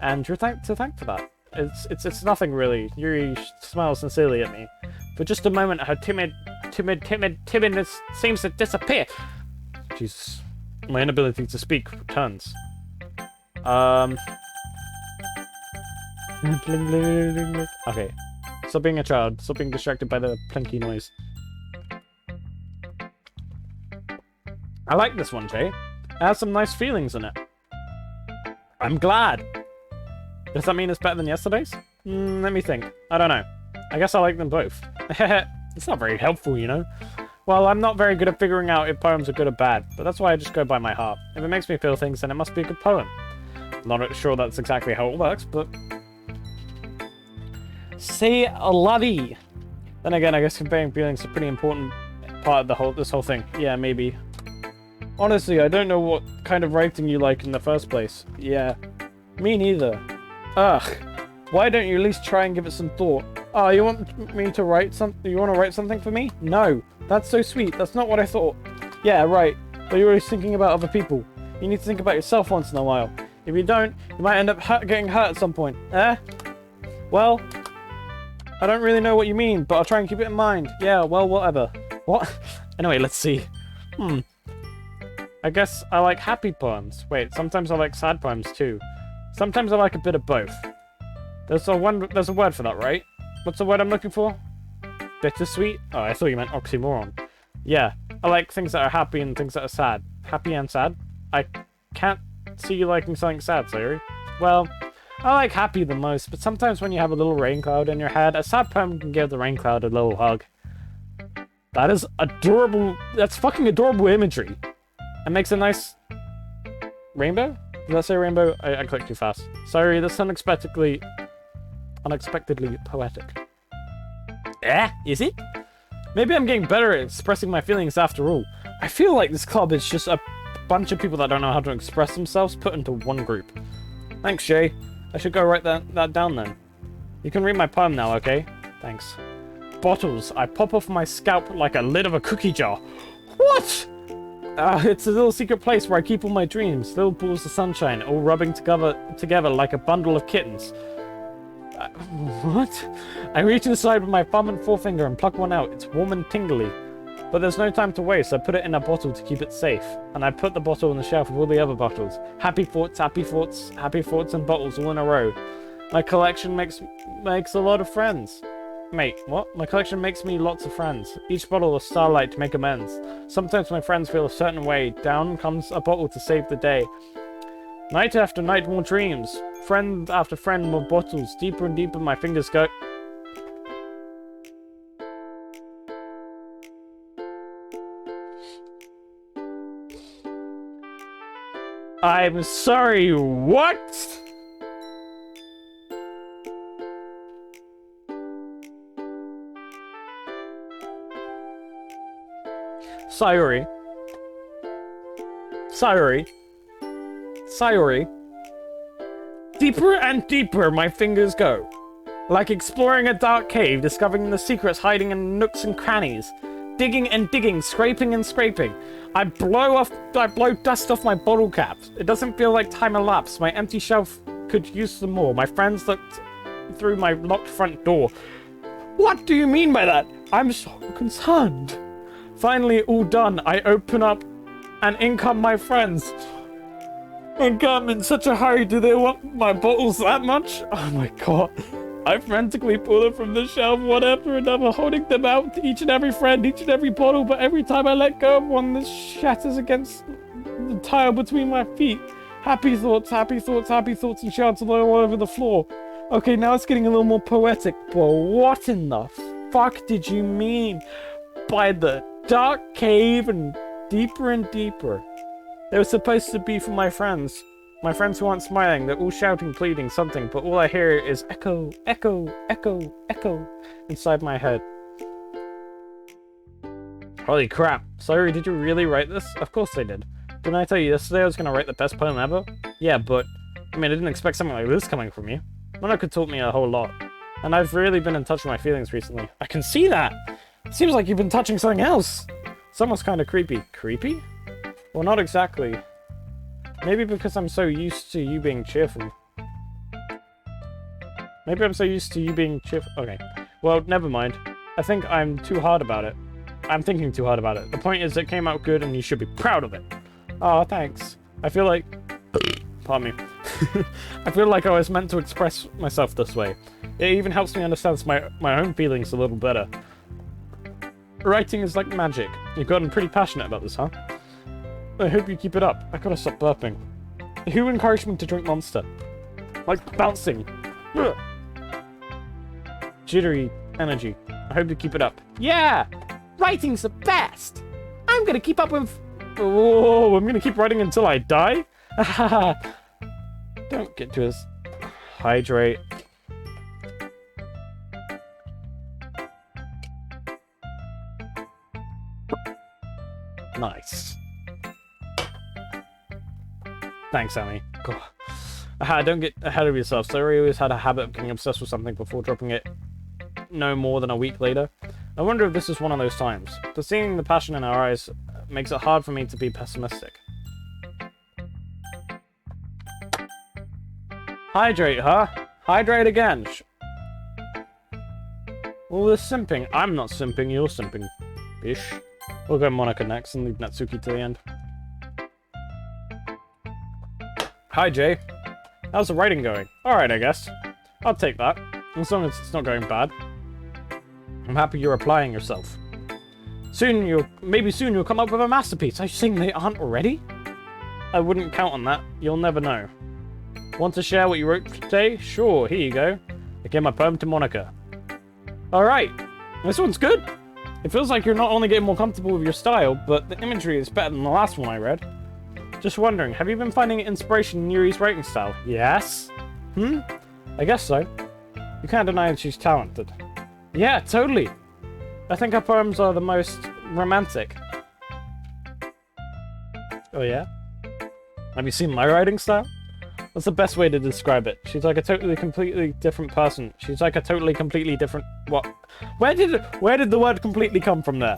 And you're to thank for that. It's nothing really. You smile sincerely at me. For just a moment, her timidness seems to disappear. Jesus. My inability to speak returns. Okay. Stop being a child. Stop being distracted by the plinky noise. I like this one, Jay. It has some nice feelings in it. I'm glad. Does that mean it's better than yesterday's? Let me think. I don't know. I guess I like them both. It's not very helpful, you know? Well, I'm not very good at figuring out if poems are good or bad, but that's why I just go by my heart. If it makes me feel things, then it must be a good poem. I'm not sure that's exactly how it works, but... C'est la vie! Then again, I guess conveying feelings is a pretty important part of this whole thing. Yeah, maybe. Honestly, I don't know what kind of writing you like in the first place. Yeah. Me neither. Ugh. Why don't you at least try and give it some thought? Oh, you want me to write something? You want to write something for me? No. That's so sweet. That's not what I thought. Yeah, right. But you're always thinking about other people. You need to think about yourself once in a while. If you don't, you might end up getting hurt at some point. Eh? Well, I don't really know what you mean, but I'll try and keep it in mind. Yeah, well, whatever. What? Anyway, let's see. I guess I like happy poems. Wait, sometimes I like sad poems too. Sometimes I like a bit of both. There's a word for that, right? What's the word I'm looking for? Bittersweet? Oh, I thought you meant oxymoron. Yeah, I like things that are happy and things that are sad. Happy and sad? I can't see you liking something sad, Sayori. Well, I like happy the most, but sometimes when you have a little rain cloud in your head, a sad poem can give the rain cloud a little hug. That is adorable. That's fucking adorable imagery. It makes a nice rainbow? Did that say rainbow? I clicked too fast. Sorry, that's unexpectedly poetic. Is it? Maybe I'm getting better at expressing my feelings after all. I feel like this club is just a bunch of people that don't know how to express themselves put into one group. Thanks, Jay. I should go write that down then. You can read my poem now, okay? Thanks. Bottles. I pop off my scalp like a lid of a cookie jar. What? It's a little secret place where I keep all my dreams. Little balls of sunshine, all rubbing together like a bundle of kittens. What? I reach inside with my thumb and forefinger and pluck one out. It's warm and tingly. But there's no time to waste. I put it in a bottle to keep it safe. And I put the bottle on the shelf with all the other bottles. Happy thoughts, happy thoughts, happy thoughts and bottles all in a row. My collection makes a lot of friends. Mate, what? My collection makes me lots of friends. Each bottle of starlight to make amends. Sometimes my friends feel a certain way. Down comes a bottle to save the day. Night after night, more dreams. Friend after friend, more bottles. Deeper and deeper my fingers go. I'm sorry, what? Sayori. Deeper and deeper my fingers go. Like exploring a dark cave, discovering the secrets hiding in nooks and crannies. Digging and digging, scraping and scraping. I blow dust off my bottle caps. It doesn't feel like time elapsed. My empty shelf could use some more. My friends looked through my locked front door. What do you mean by that? I'm so concerned. Finally, all done. I open up, and in come my friends. And come in such a hurry. Do they want my bottles that much? Oh my god. I frantically pull them from the shelf, one after another, holding them out to each and every friend, each and every bottle, but every time I let go of one, this shatters against the tile between my feet. Happy thoughts, happy thoughts, happy thoughts, and shouts all over the floor. Okay, now it's getting a little more poetic, but what in the fuck did you mean by the dark cave and deeper? They were supposed to be for my friends. My friends who aren't smiling, they're all shouting, pleading something, but all I hear is echo, echo, echo, echo inside my head. Holy crap. Sorry, did you really write this? Of course I did. Didn't I tell you yesterday I was going to write the best poem ever? Yeah, but, I mean, I didn't expect something like this coming from you. Monaco taught me a whole lot. And I've really been in touch with my feelings recently. I can see that! It seems like you've been touching something else! Someone's kind of creepy. Creepy? Well, not exactly. Maybe because I'm so used to you being cheerful. Maybe I'm so used to you being cheerful. Okay. Well, never mind. I think I'm too hard about it. I'm thinking too hard about it. The point is it came out good and you should be proud of it. Oh, thanks. I feel like... Pardon me. I feel like I was meant to express myself this way. It even helps me understand my own feelings a little better. Writing is like magic. You've gotten pretty passionate about this, huh? I hope you keep it up. I gotta stop burping. Who encouraged me to drink Monster? Like bouncing. Ugh. Jittery energy. I hope you keep it up. Yeah! Writing's the best! I'm gonna keep up with... Oh, I'm gonna keep writing until I die? Don't get to us. Hydrate. Nice. Thanks, Annie. God. Don't get ahead of yourself. Sorry, always had a habit of getting obsessed with something before dropping it no more than a week later. I wonder if this is one of those times. But seeing the passion in our eyes makes it hard for me to be pessimistic. Hydrate, huh? Hydrate again. Well, there's simping. I'm not simping, you're simping. Bish. We'll go Monica next and leave Natsuki to the end. Hi, Jay. How's the writing going? Alright, I guess. I'll take that. As long as it's not going bad. I'm happy you're applying yourself. Maybe soon you'll come up with a masterpiece. Are you saying they aren't already? I wouldn't count on that. You'll never know. Want to share what you wrote today? Sure, here you go. I gave my poem to Monica. Alright. This one's good. It feels like you're not only getting more comfortable with your style, but the imagery is better than the last one I read. Just wondering, have you been finding inspiration in Yuri's writing style? Yes? I guess so. You can't deny that she's talented. Yeah, totally. I think her poems are the most romantic. Oh yeah? Have you seen my writing style? That's the best way to describe it. She's like a completely different person. She's like a completely different... What? Where did the word completely come from there?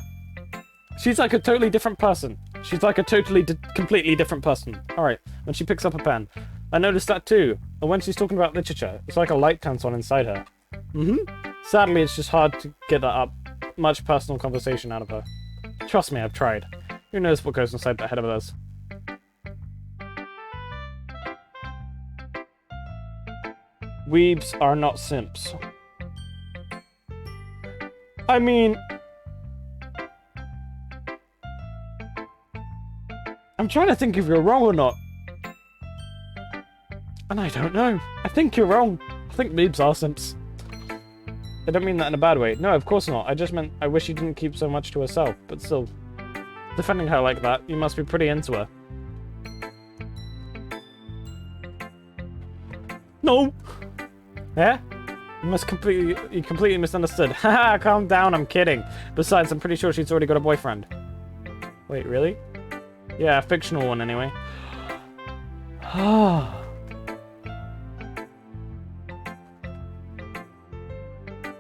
She's like a totally different person. She's like a completely different person. Alright, when she picks up a pen. I noticed that too. And when she's talking about literature, it's like a light turns on inside her. Sadly, it's just hard to get that up. Much personal conversation out of her. Trust me, I've tried. Who knows what goes inside that head of hers? Weebs are not simps. I mean... I'm trying to think if you're wrong or not. And I don't know. I think you're wrong. I think weebs are simps. I don't mean that in a bad way. No, of course not. I just meant I wish she didn't keep so much to herself. But still, defending her like that, you must be pretty into her. No! Yeah? You completely misunderstood. Haha, calm down, I'm kidding. Besides, I'm pretty sure she's already got a boyfriend. Wait, really? Yeah, a fictional one anyway.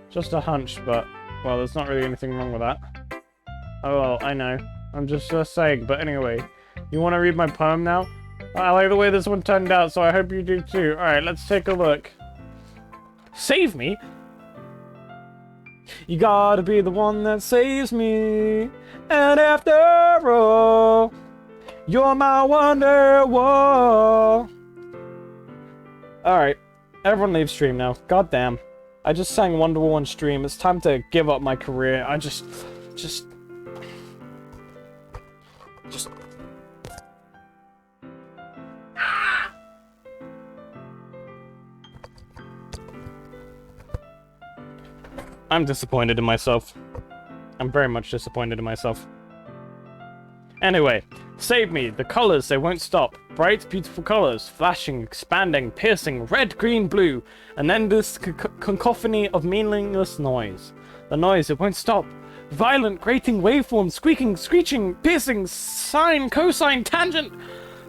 Just a hunch, but, well, there's not really anything wrong with that. Oh, well, I know. I'm just saying, but anyway. You want to read my poem now? I like the way this one turned out, so I hope you do too. Alright, let's take a look. Save me? You gotta be the one that saves me. And after all, you're my wonderwall. Alright, everyone leave stream now. Goddamn. I just sang Wonderwall on stream. It's time to give up my career. I just... I'm disappointed in myself. I'm very much disappointed in myself. Anyway, save me. The colors, they won't stop. Bright, beautiful colors, flashing, expanding, piercing, red, green, blue. And then this cacophony of meaningless noise. The noise, it won't stop. Violent, grating waveforms, squeaking, screeching, piercing, sine, cosine, tangent.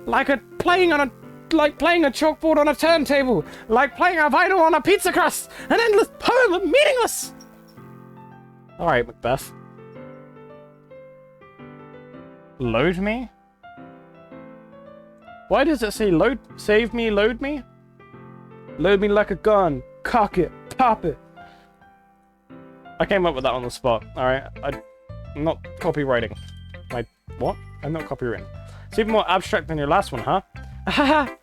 Like playing a chalkboard on a turntable. Like playing a vinyl on a pizza crust. An endless poem of meaningless. Alright, Macbeth. Load me? Why does it say load? Save me, load me? Load me like a gun. Cock it. Pop it. I came up with that on the spot. Alright, I'm not copywriting. What? I'm not copywriting. It's even more abstract than your last one, huh? Haha!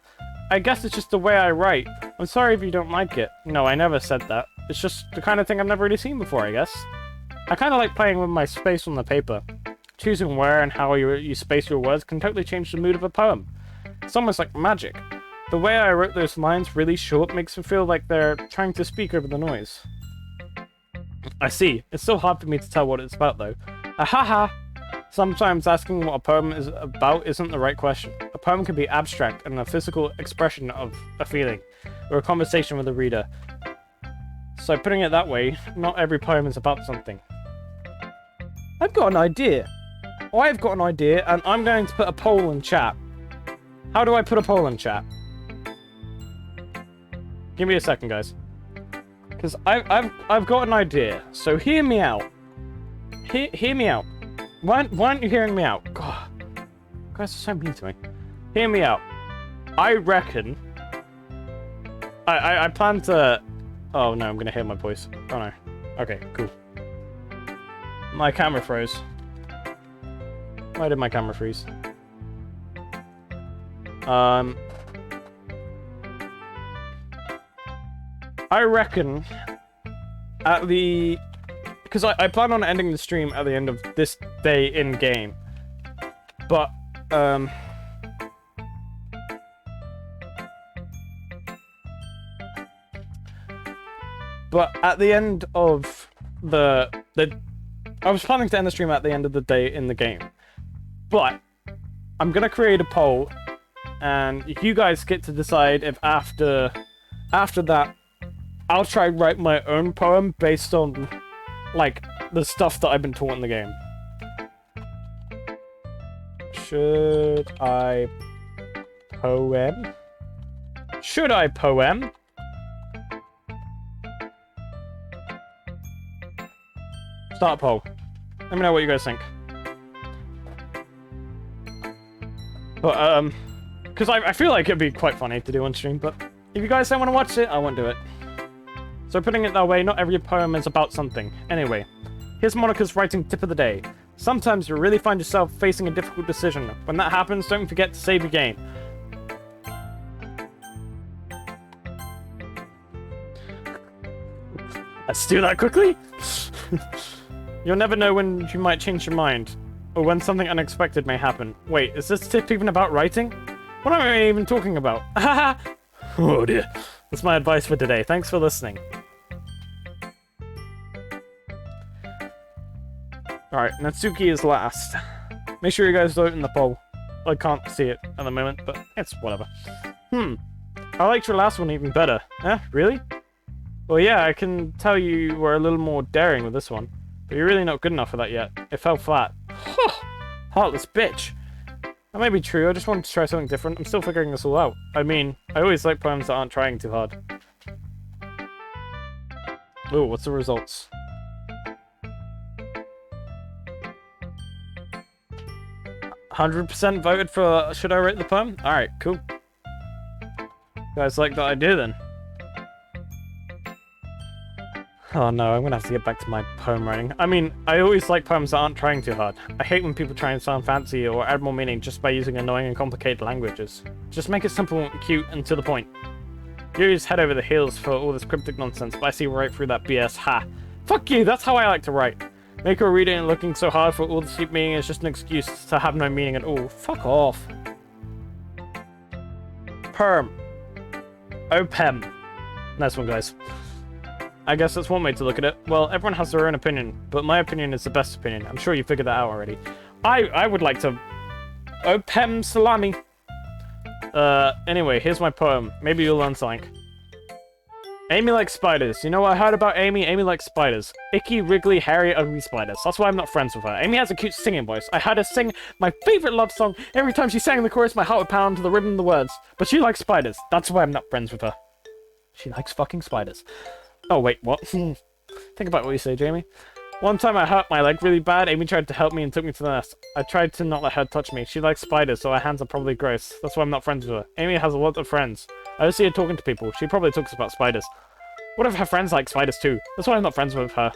I guess it's just the way I write. I'm sorry if you don't like it. No, I never said that. It's just the kind of thing I've never really seen before, I guess. I kind of like playing with my space on the paper. Choosing where and how you space your words can totally change the mood of a poem. It's almost like magic. The way I wrote those lines really short makes it feel like they're trying to speak over the noise. I see. It's still hard for me to tell what it's about, though. Ahaha! Sometimes asking what a poem is about isn't the right question. A poem can be abstract and a physical expression of a feeling, or a conversation with a reader. So putting it that way, not every poem is about something. I've got an idea. I've got an idea, and I'm going to put a poll in chat. How do I put a poll in chat? Give me a second, guys. Because I've got an idea. So hear me out. Hear me out. Why aren't you hearing me out? God, you guys are so mean to me. Hear me out. I reckon. I plan to. Oh no, I'm gonna hear my voice. Oh no. Okay, cool. My camera froze. Why did my camera freeze? I reckon at the... Because I plan on ending the stream at the end of this day in-game. But, But at the end of the... I was planning to end the stream at the end of the day in the game. But, I'm gonna create a poll, and you guys get to decide if after that, I'll try and write my own poem based on, like, the stuff that I've been taught in the game. Should I poem? Should I poem? Start a poll. Let me know what you guys think. But, because I feel like it'd be quite funny to do on stream, but if you guys don't want to watch it, I won't do it. So putting it that way, not every poem is about something. Anyway, here's Monica's writing tip of the day. Sometimes you really find yourself facing a difficult decision. When that happens, don't forget to save your game. Let's do that quickly. You'll never know when you might change your mind, or when something unexpected may happen. Wait, is this tip even about writing? What am I even talking about? Oh dear. That's my advice for today. Thanks for listening. Alright, Natsuki is last. Make sure you guys vote in the poll. I can't see it at the moment, but it's whatever. I liked your last one even better. Eh, really? Well, yeah, I can tell you were a little more daring with this one. But you're really not good enough for that yet. It fell flat. Heartless bitch. That may be true, I just wanted to try something different. I'm still figuring this all out. I mean, I always like poems that aren't trying too hard. Ooh, what's the results? 100% voted for should I write the poem? Alright, cool. You guys like that idea then? Oh no, I'm gonna have to get back to my poem writing. I mean, I always like poems that aren't trying too hard. I hate when people try and sound fancy or add more meaning just by using annoying and complicated languages. Just make it simple, cute, and to the point. You just head over the heels for all this cryptic nonsense, but I see right through that BS. Ha! Fuck you, that's how I like to write. Make her read it and looking so hard for all the deep meaning is just an excuse to have no meaning at all. Fuck off. Perm. OPEM. Nice one, guys. I guess that's one way to look at it. Well, everyone has their own opinion, but my opinion is the best opinion. I'm sure you figured that out already. I would like to... OPEM salami. Anyway, here's my poem. Maybe you'll learn something. Amy likes spiders. You know what I heard about Amy? Amy likes spiders. Icky, wriggly, hairy, ugly spiders. That's why I'm not friends with her. Amy has a cute singing voice. I heard her sing my favorite love song. Every time she sang the chorus, my heart would pound to the rhythm of the words. But she likes spiders. That's why I'm not friends with her. She likes fucking spiders. Oh, wait, what? Think about what you say, Jamie. One time I hurt my leg really bad. Amy tried to help me and took me to the nurse. I tried to not let her touch me. She likes spiders, so her hands are probably gross. That's why I'm not friends with her. Amy has a lot of friends. I don't see her talking to people. She probably talks about spiders. What if her friends like spiders too? That's why I'm not friends with her.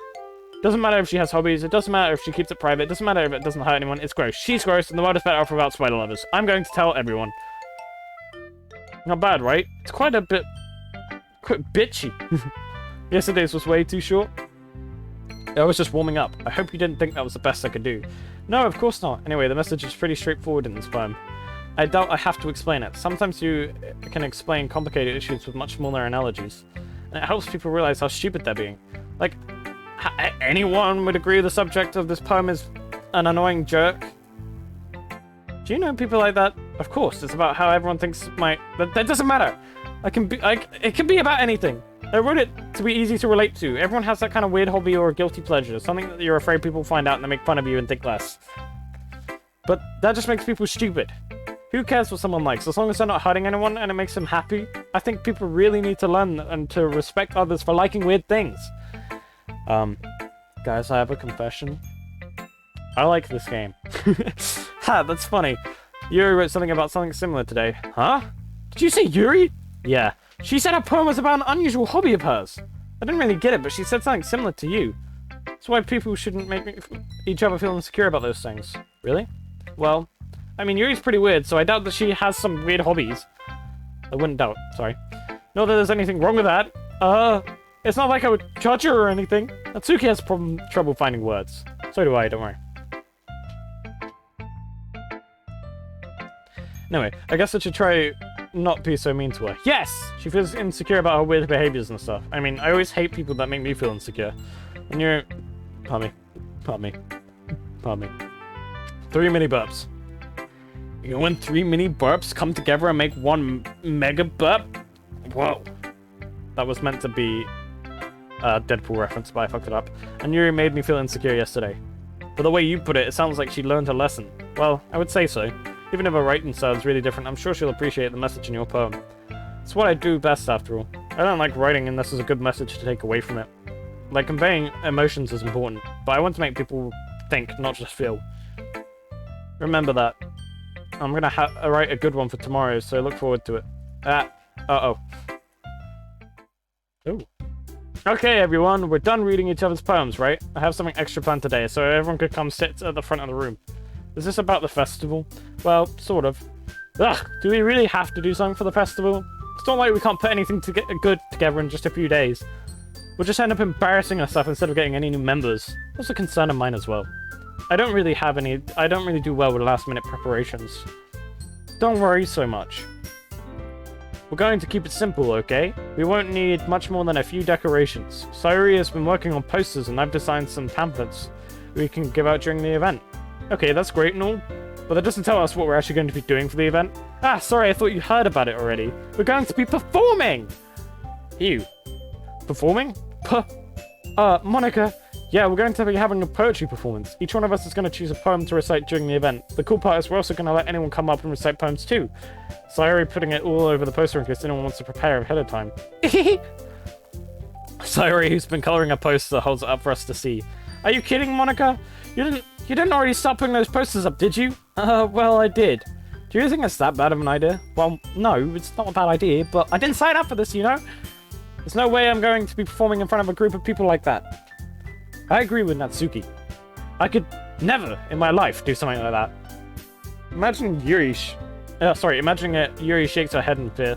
Doesn't matter if she has hobbies. It doesn't matter if she keeps it private. It doesn't matter if it doesn't hurt anyone. It's gross. She's gross, and the world is better off without spider lovers. I'm going to tell everyone. Not bad, right? It's quite a bit... quite bitchy. Yesterday's was way too short. I was just warming up. I hope you didn't think that was the best I could do. No, of course not. Anyway, the message is pretty straightforward in this poem. I doubt I have to explain it. Sometimes you can explain complicated issues with much smaller analogies. And it helps people realize how stupid they're being. Like, anyone would agree the subject of this poem is an annoying jerk? Do you know people like that? Of course, it's about how everyone thinks that doesn't matter. It can be about anything. I wrote it to be easy to relate to. Everyone has that kind of weird hobby or guilty pleasure, something that you're afraid people find out and they make fun of you and think less. But that just makes people stupid. Who cares what someone likes, as long as they're not hurting anyone and it makes them happy? I think people really need to learn and to respect others for liking weird things. Guys, I have a confession. I like this game. Ha, that's funny. Yuri wrote something about something similar today. Huh? Did you say Yuri? Yeah. She said her poem was about an unusual hobby of hers. I didn't really get it, but she said something similar to you. That's why people shouldn't make each other feel insecure about those things. Really? Well, I mean, Yuri's pretty weird, so I doubt that she has some weird hobbies. I wouldn't doubt, sorry. Not that there's anything wrong with that. It's not like I would judge her or anything. Natsuki has trouble finding words. So do I, don't worry. Anyway, I guess I should try not be so mean to her. Yes! She feels insecure about her weird behaviors and stuff. I mean, I always hate people that make me feel insecure. And you're... Pardon me. 3 mini burps. You know when 3 mini burps come together and make one mega burp? Whoa. That was meant to be a Deadpool reference, but I fucked it up. And Yuri made me feel insecure yesterday. But the way you put it sounds like she learned her lesson. Well, I would say so. Even if her writing sounds really different, I'm sure she'll appreciate the message in your poem. It's what I do best, after all. I don't like writing unless there's a good message to take away from it. Like, conveying emotions is important, but I want to make people think, not just feel. Remember that. I'm gonna write a good one for tomorrow, so look forward to it. Uh-oh. Ooh. Okay, everyone, we're done reading each other's poems, right? I have something extra planned today, so everyone could come sit at the front of the room. Is this about the festival? Well, sort of. Ugh, do we really have to do something for the festival? It's not like we can't put anything good together in just a few days. We'll just end up embarrassing ourselves instead of getting any new members. That's a concern of mine as well. I don't really do well with last-minute preparations. Don't worry so much. We're going to keep it simple, okay? We won't need much more than a few decorations. Sayuri has been working on posters and I've designed some pamphlets we can give out during the event. Okay, that's great and all, but that doesn't tell us what we're actually going to be doing for the event. Ah, sorry, I thought you heard about it already. We're going to be performing! Ew. Performing? Monika. Yeah, we're going to be having a poetry performance. Each one of us is going to choose a poem to recite during the event. The cool part is we're also going to let anyone come up and recite poems too. Sayuri putting it all over the poster in case anyone wants to prepare ahead of time. Sayuri, who's been colouring a poster, holds it up for us to see. Are you kidding, Monika? You didn't already start putting those posters up, did you? Well, I did. Do you think it's that bad of an idea? Well, no, it's not a bad idea, but I didn't sign up for this, you know? There's no way I'm going to be performing in front of a group of people like that. I agree with Natsuki. I could never in my life do something like that. Imagining Yuri shakes her head in fear.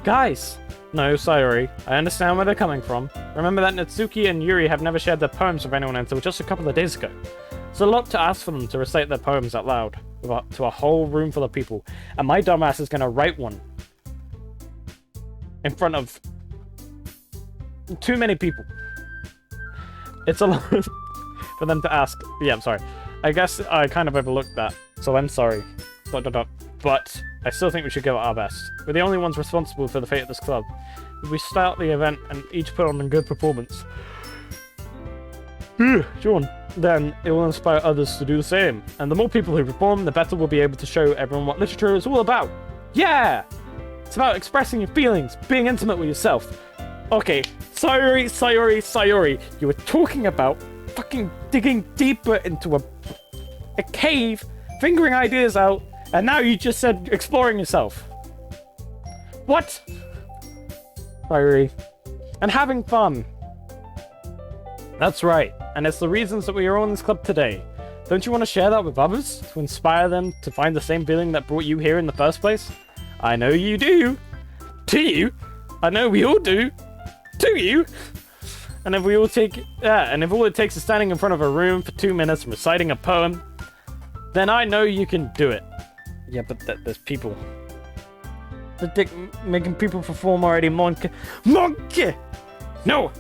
Guys! No, Sayuri. I understand where they're coming from. Remember that Natsuki and Yuri have never shared their poems with anyone until just a couple of days ago. It's a lot to ask for them to recite their poems out loud to a whole room full of people, and my dumbass is gonna write one in front of too many people. It's a lot for them to ask. Yeah, I'm sorry. I guess I kind of overlooked that, so I'm sorry. ... But I still think we should give it our best. We're the only ones responsible for the fate of this club. If we start the event and each put on a good performance, John, then it will inspire others to do the same. And the more people who perform, the better we'll be able to show everyone what literature is all about. Yeah! It's about expressing your feelings, being intimate with yourself. Okay, Sayuri, you were talking about fucking digging deeper into a cave, figuring ideas out, and now you just said exploring yourself. What? Sayuri. And having fun. That's right, and it's the reasons that we are all in this club today. Don't you want to share that with others? To inspire them to find the same feeling that brought you here in the first place? I know you do. Do you? I know we all do. Do you? And if we all if all it takes is standing in front of a room for 2 minutes and reciting a poem, then I know you can do it. Yeah, but there's people. The dick making people perform already, Monkey. No!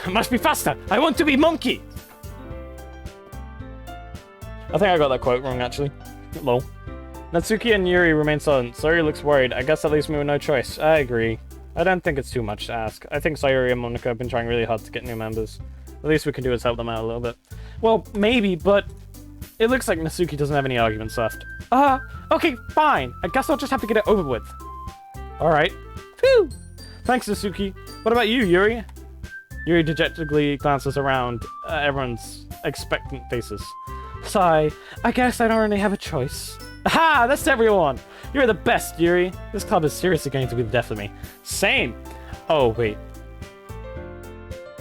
I must be faster! I want to be monkey! I think I got that quote wrong, actually. Lol. Natsuki and Yuri remain silent. Sayuri looks worried. I guess that leaves me with no choice. I agree. I don't think it's too much to ask. I think Sayuri and Monika have been trying really hard to get new members. The least we can do is help them out a little bit. Well, maybe, but it looks like Natsuki doesn't have any arguments left. Okay, fine. I guess I'll just have to get it over with. Alright. Whew! Thanks, Suzuki. What about you, Yuri? Yuri dejectedly glances around at everyone's expectant faces. Sigh, I guess I don't really have a choice. Aha! That's everyone! You're the best, Yuri! This club is seriously going to be the death of me. Same! Oh, wait.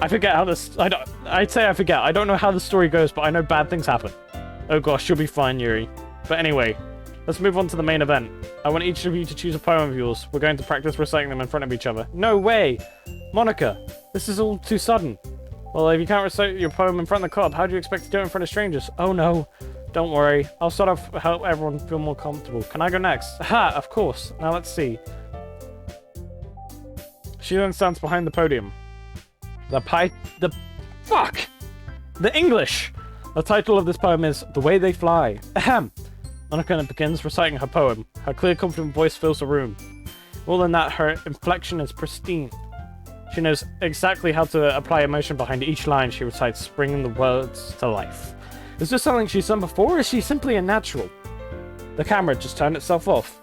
I forget how this... I'd say I forget. I don't know how the story goes, but I know bad things happen. Oh gosh, you'll be fine, Yuri. But anyway, let's move on to the main event. I want each of you to choose a poem of yours. We're going to practice reciting them in front of each other. No way! Monica, this is all too sudden. Well, if you can't recite your poem in front of the club, how do you expect to do it in front of strangers? Oh no. Don't worry. I'll start off to help everyone feel more comfortable. Can I go next? Ha! Of course. Now let's see. She then stands behind the podium. Fuck! The English! The title of this poem is The Way They Fly. Ahem! Monica begins reciting her poem. Her clear, confident voice fills the room. More than that, her inflection is pristine. She knows exactly how to apply emotion behind each line she recites, bringing the words to life. Is this something she's done before, or is she simply a natural? The camera just turned itself off.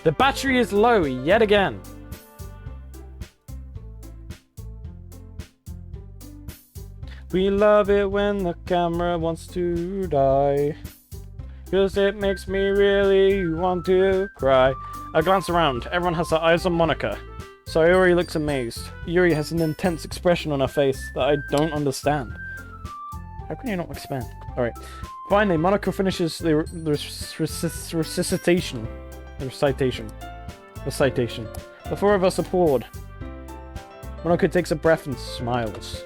The battery is low yet again. We love it when the camera wants to die, 'cause it makes me really want to cry. I glance around. Everyone has their eyes on Monica. Sayori looks amazed. Yuri has an intense expression on her face that I don't understand. How can you not expand? Alright. Finally, Monica finishes the recitation. The four of us applaud. Monica takes a breath and smiles.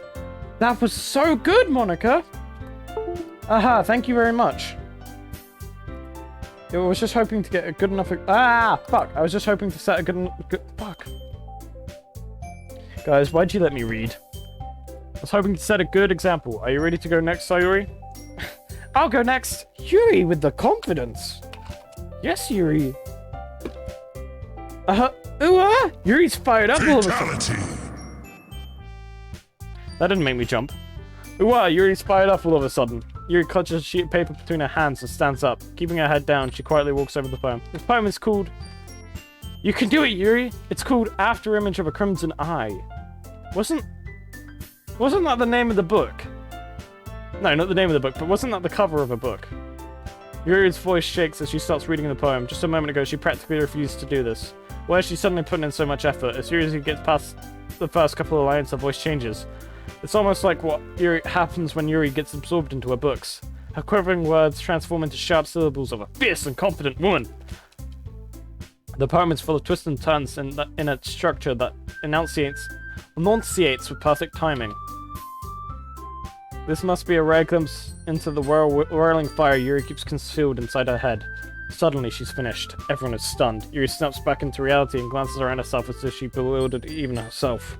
That was so good, Monica! Aha, thank you very much. I was just hoping to get a good enough... fuck! I was just hoping to set a good... Fuck. Guys, why'd you let me read? I was hoping to set a good example. Are you ready to go next, Sayori? I'll go next! Yuri with the confidence! Yes, Yuri. Yuri's fired up all of a sudden. That didn't make me jump. Yuri's fired up all of a sudden. Yuri clutches a sheet of paper between her hands and stands up. Keeping her head down, she quietly walks over the poem. This poem is called... You can do it, Yuri! It's called After Image of a Crimson Eye. Wasn't that the name of the book? No, not the name of the book, but wasn't that the cover of a book? Yuri's voice shakes as she starts reading the poem. Just a moment ago, she practically refused to do this. Why is she suddenly putting in so much effort? As soon as she gets past the first couple of lines, her voice changes. It's almost like what happens when Yuri gets absorbed into her books. Her quivering words transform into sharp syllables of a fierce and confident woman. The poem is full of twists and turns in a structure that enunciates with perfect timing. This must be a rare glimpse into the whirling fire Yuri keeps concealed inside her head. Suddenly, she's finished. Everyone is stunned. Yuri snaps back into reality and glances around herself as if she bewildered even herself.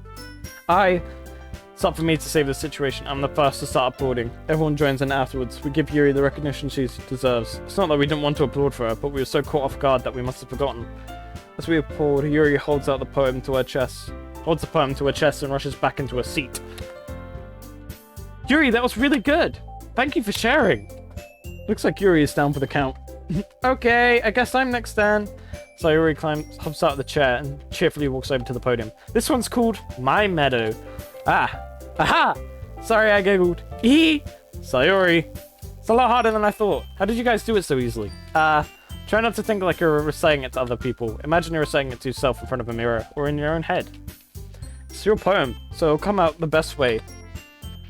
It's up for me to save the situation. I'm the first to start applauding. Everyone joins in afterwards. We give Yuri the recognition she deserves. It's not that we didn't want to applaud for her, but we were so caught off guard that we must have forgotten. As we applaud, Yuri holds out the poem to her chest. Holds the poem to her chest and rushes back into her seat. Yuri, that was really good! Thank you for sharing! Looks like Yuri is down for the count. Okay, I guess I'm next then. Sayori hops out of the chair and cheerfully walks over to the podium. This one's called My Meadow. Aha! Sorry, I giggled. Sayori. It's a lot harder than I thought. How did you guys do it so easily? Try not to think like you're reciting it to other people. Imagine you're reciting it to yourself in front of a mirror or in your own head. It's your poem, so it'll come out the best way.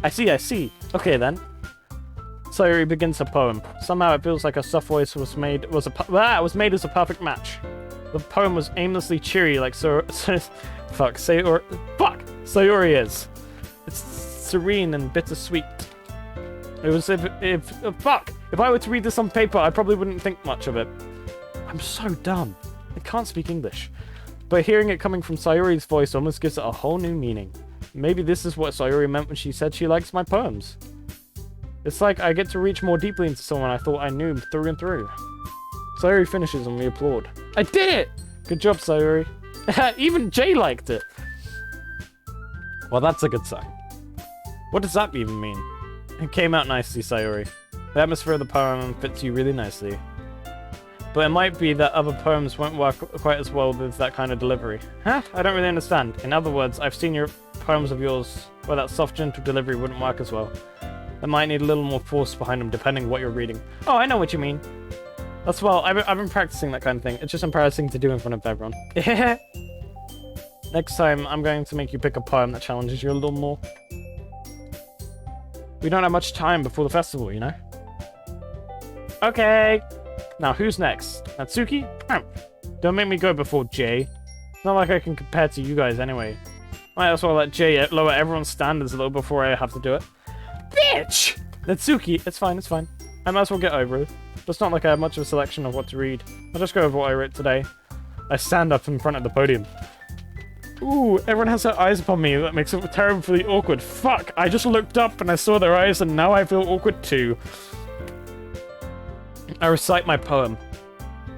I see. Okay then. Sayori begins her poem. Somehow it feels like her soft voice was made as a perfect match. The poem was aimlessly cheery like Sayori is. It's serene and bittersweet. It was if I were to read this on paper, I probably wouldn't think much of it. I'm so dumb. I can't speak English. But hearing it coming from Sayori's voice almost gives it a whole new meaning. Maybe this is what Sayori meant when she said she likes my poems. It's like I get to reach more deeply into someone I thought I knew through and through. Sayori finishes and we applaud. I did it! Good job, Sayori. Even Jay liked it. Well, that's a good sign. What does that even mean? It came out nicely, Sayori. The atmosphere of the poem fits you really nicely. But it might be that other poems won't work quite as well with that kind of delivery. Huh? I don't really understand. In other words, I've seen your poems of yours where that soft, gentle delivery wouldn't work as well. They might need a little more force behind them, depending what you're reading. Oh, I know what you mean. That's well, I've been practicing that kind of thing. It's just embarrassing to do in front of everyone. Next time, I'm going to make you pick a poem that challenges you a little more. We don't have much time before the festival, you know? Okay. Now, who's next? Natsuki? Don't make me go before Jay. It's not like I can compare to you guys anyway. Might as well let Jay lower everyone's standards a little before I have to do it. Bitch! Natsuki, it's fine, it's fine. I might as well get over it. It's not like I have much of a selection of what to read. I'll just go over what I wrote today. I stand up in front of the podium. Ooh, everyone has their eyes upon me. That makes it terribly awkward. Fuck, I just looked up and I saw their eyes and now I feel awkward too. I recite my poem.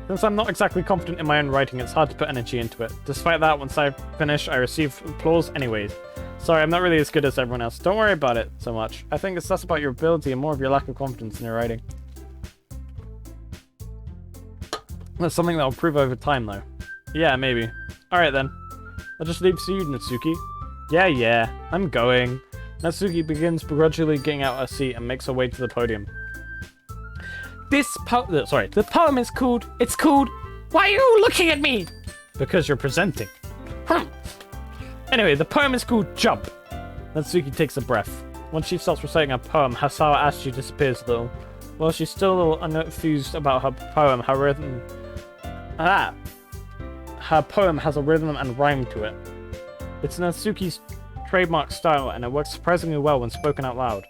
Since I'm not exactly confident in my own writing, it's hard to put energy into it. Despite that, once I finish, I receive applause anyways. Sorry, I'm not really as good as everyone else. Don't worry about it so much. I think it's less about your ability and more of your lack of confidence in your writing. That's something that'll prove over time, though. Yeah, maybe. Alright then. I'll just leave to you, Natsuki. Yeah, I'm going. Natsuki begins begrudgingly getting out her seat and makes her way to the podium. The poem is called, Why Are You Looking at Me? Because you're presenting. Anyway, the poem is called Jump. Natsuki takes a breath. Once she starts reciting her poem, her sour attitude disappears a little. While she's still a little unenthused about her poem, her poem has a rhythm and rhyme to it. It's Natsuki's trademark style, and it works surprisingly well when spoken out loud.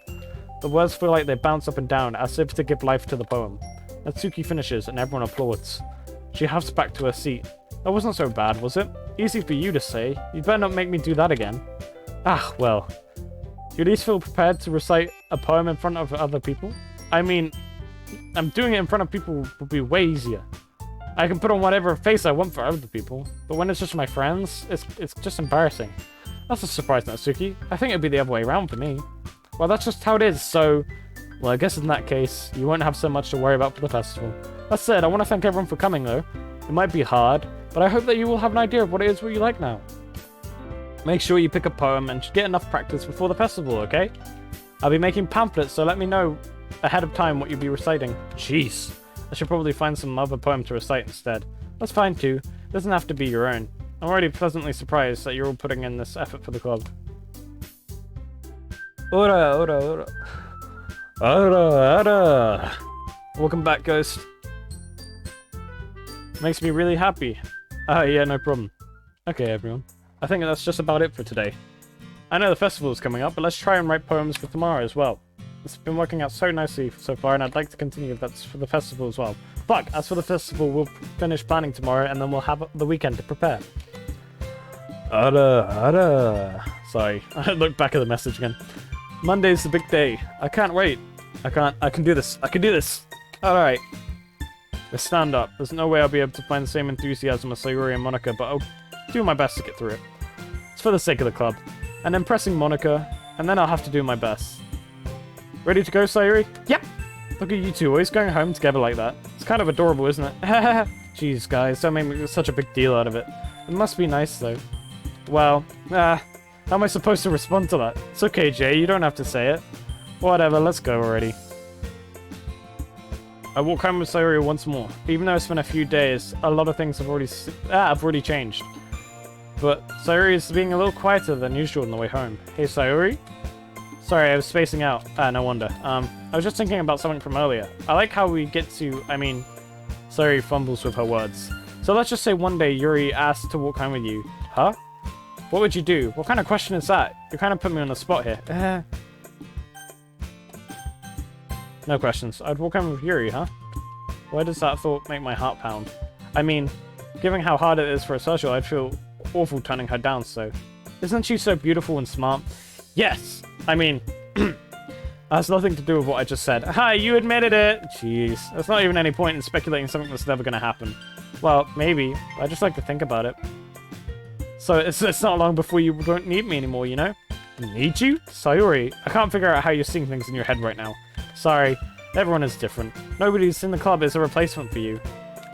The words feel like they bounce up and down, as if to give life to the poem. Natsuki finishes, and everyone applauds. She huffs back to her seat. That wasn't so bad, was it? Easy for you to say. You better not make me do that again. Ah, well. Do you at least feel prepared to recite a poem in front of other people? I mean, I'm doing it in front of people would be way easier. I can put on whatever face I want for other people, but when it's just my friends, it's just embarrassing. That's a surprise, Natsuki. I think it'd be the other way around for me. Well, that's just how it is, so... Well, I guess in that case, you won't have so much to worry about for the festival. That said, I want to thank everyone for coming, though. It might be hard, but I hope that you will have an idea of what it is what you like now. Make sure you pick a poem and get enough practice before the festival, okay? I'll be making pamphlets, so let me know ahead of time what you'll be reciting. Jeez. I should probably find some other poem to recite instead. That's fine too. It doesn't have to be your own. I'm already pleasantly surprised that you're all putting in this effort for the club. Ora. Welcome back, Ghost. Makes me really happy. Yeah, no problem. Okay, everyone. I think that's just about it for today. I know the festival is coming up, but let's try and write poems for tomorrow as well. It's been working out so nicely so far, and I'd like to continue if that's for the festival as well. Fuck, as for the festival, we'll finish planning tomorrow, and then we'll have the weekend to prepare. Sorry, I looked back at the message again. Monday's the big day. I can't wait. I can do this. Alright. Let's stand up. There's no way I'll be able to find the same enthusiasm as Sayuri and Monika, but I'll do my best to get through it. It's for the sake of the club. And impressing Monika, and then I'll have to do my best. Ready to go, Sayuri? Yep! Look at you two, always going home together like that. It's kind of adorable, isn't it? Jeez, guys, don't make such a big deal out of it. It must be nice, though. Well, how am I supposed to respond to that? It's okay, Jay, you don't have to say it. Whatever, let's go already. I walk home with Sayuri once more. Even though it's been a few days, a lot of things have already changed. But Sayuri is being a little quieter than usual on the way home. Hey, Sayuri? Sorry, I was spacing out. No wonder. I was just thinking about something from earlier. I like how we get to, Sayuri fumbles with her words. So let's just say one day Yuri asked to walk home with you. Huh? What would you do? What kind of question is that? You kind of put me on the spot here. No questions. I'd walk home with Yuri, huh? Why does that thought make my heart pound? I mean, given how hard it is for a social, I'd feel awful turning her down, so... Isn't she so beautiful and smart? Yes! I mean, that has nothing to do with what I just said. Hi, you admitted it! Jeez, there's not even any point in speculating something that's never gonna happen. Well, maybe. I just like to think about it. So it's not long before you don't need me anymore, you know? Need you? Sayuri, I can't figure out how you're seeing things in your head right now. Sorry, Everyone is different. Nobody's in the club is a replacement for you.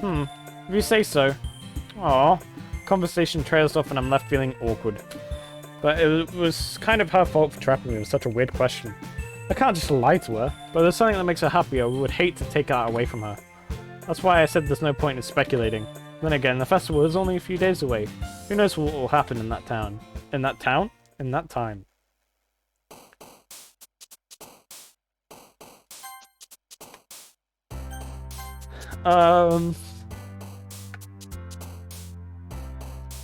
If you say so. Aww. Conversation trails off and I'm left feeling awkward. But it was kind of her fault for trapping me with such a weird question. I can't just lie to her, but there's something that makes her happy. I would hate to take that away from her. That's why I said there's no point in speculating. Then again, the festival is only a few days away. Who knows what will happen in that town? In that town? In that time.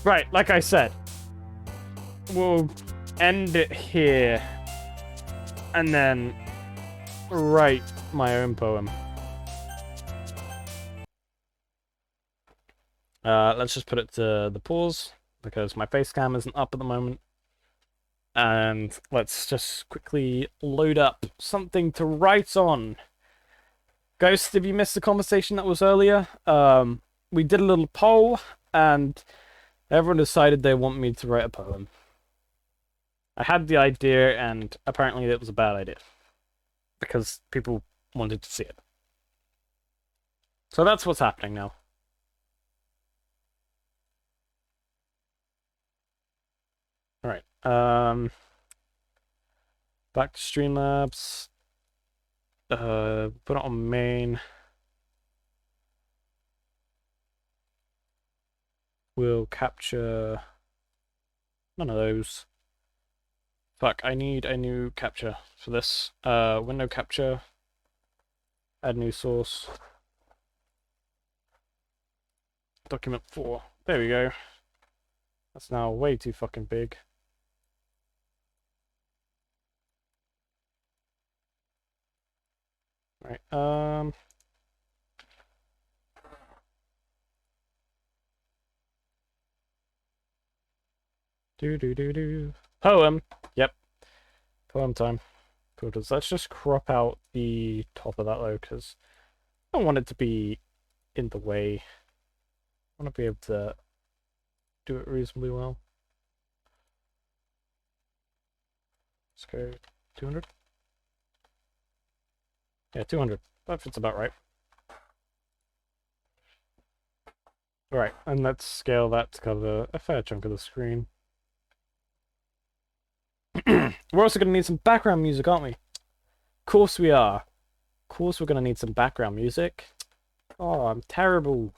Right, like I said. We'll end it here. And then write my own poem. Let's just put it to the pause, because my face cam isn't up at the moment. And let's just quickly load up something to write on. Ghost, if you missed the conversation that was earlier, we did a little poll, and everyone decided they want me to write a poem. I had the idea, and apparently it was a bad idea. Because people wanted to see it. So that's what's happening now. Alright, back to Streamlabs. Put it on main. We'll capture none of those. Fuck, I need a new capture for this. Window capture. Add new source. Document 4. There we go. That's now way too fucking big. Right, Poem! Yep. Poem time. Cool. Let's just crop out the top of that though, because I don't want it to be in the way. I want to be able to do it reasonably well. Let's go 200. Yeah, 200. That fits about right. Alright, and let's scale that to cover a fair chunk of the screen. We're also going to need some background music, aren't we? Of course we are. Of course we're going to need some background music. Oh, I'm terrible.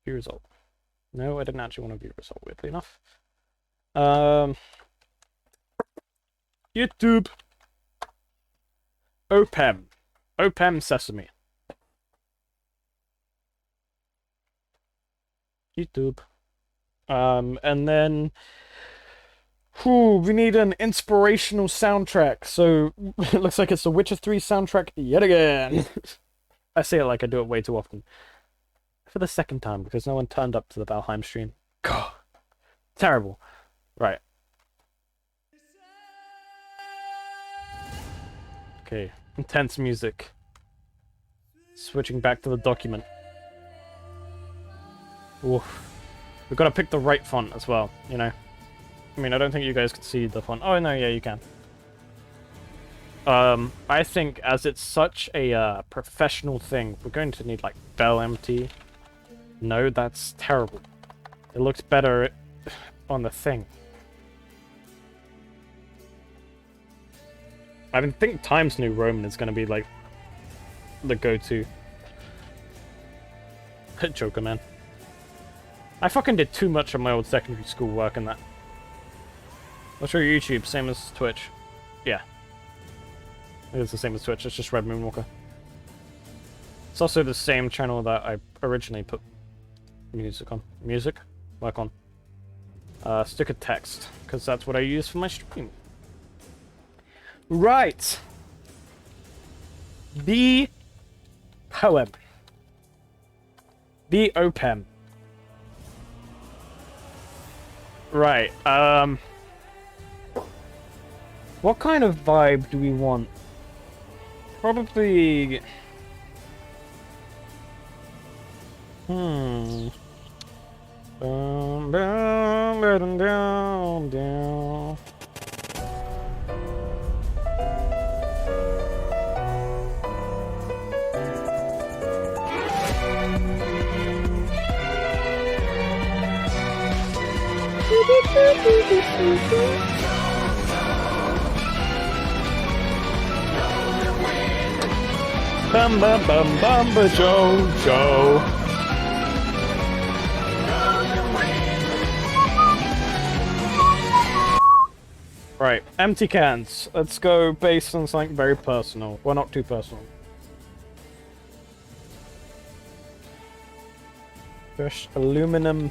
View result. No, I didn't actually want to view result, weirdly enough. YouTube. OPEM. OPEM Sesame. YouTube. And then we need an inspirational soundtrack. So it looks like it's the Witcher 3 soundtrack yet again. I say it like I do it way too often. For the second time, because no one turned up to the Valheim stream. God. Terrible. Right. Okay. Intense music. Switching back to the document. Oof. We've got to pick the right font as well, you know. I mean, I don't think you guys can see the font. Oh, no, yeah, you can. I think as it's such a professional thing, we're going to need, like, Bell MT. No, that's terrible. It looks better on the thing. I think Times New Roman is going to be, like, the go-to. Joker, man. I fucking did too much of my old secondary school work in that. I'll show you YouTube, same as Twitch. Yeah. It's the same as Twitch, it's just Red Moonwalker. It's also the same channel that I originally put music on. Music? Work on. Stick a text, because that's what I use for my stream. Right! The poem. The OPEM. Right, what kind of vibe do we want? Probably... Down, down, down, down. Bum bum bum bum ba Joe Joe. Right, empty cans. Let's go based on something very personal. Well, not too personal. Crushed aluminum.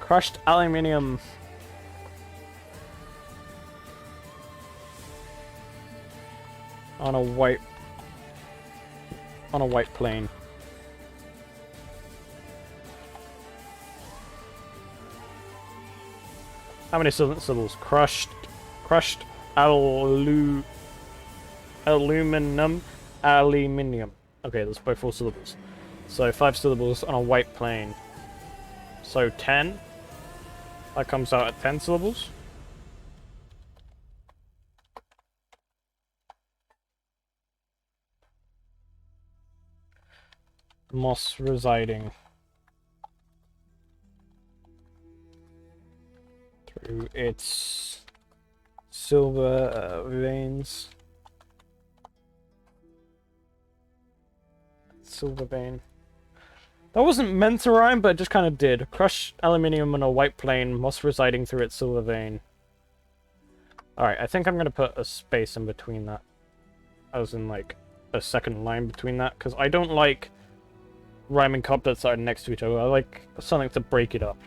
Crushed aluminium. On a white plane. How many syllables? Crushed aluminum. Okay, that's both 4 syllables. So 5 syllables on a white plane. So 10. That comes out at 10 syllables. Moss residing through its silver veins. Silver vein. That wasn't meant to rhyme, but it just kind of did. Crushed aluminium on a white plane, moss residing through its silver vein. Alright, I think I'm going to put a space in between that. As in, like, a second line between that, because I don't like rhyming couplets that are next to each other. I like something to break it up.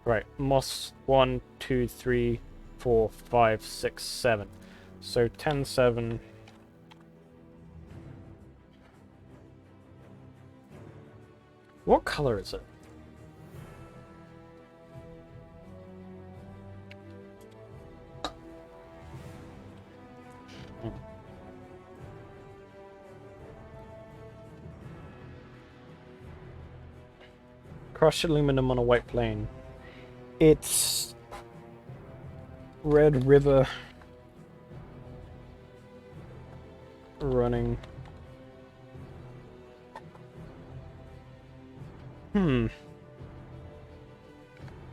Right, moss 1, 2, 3, 4, 5, 6, 7. So 10, 7. What color is it? Crushed aluminum on a white plane. It's Red River running.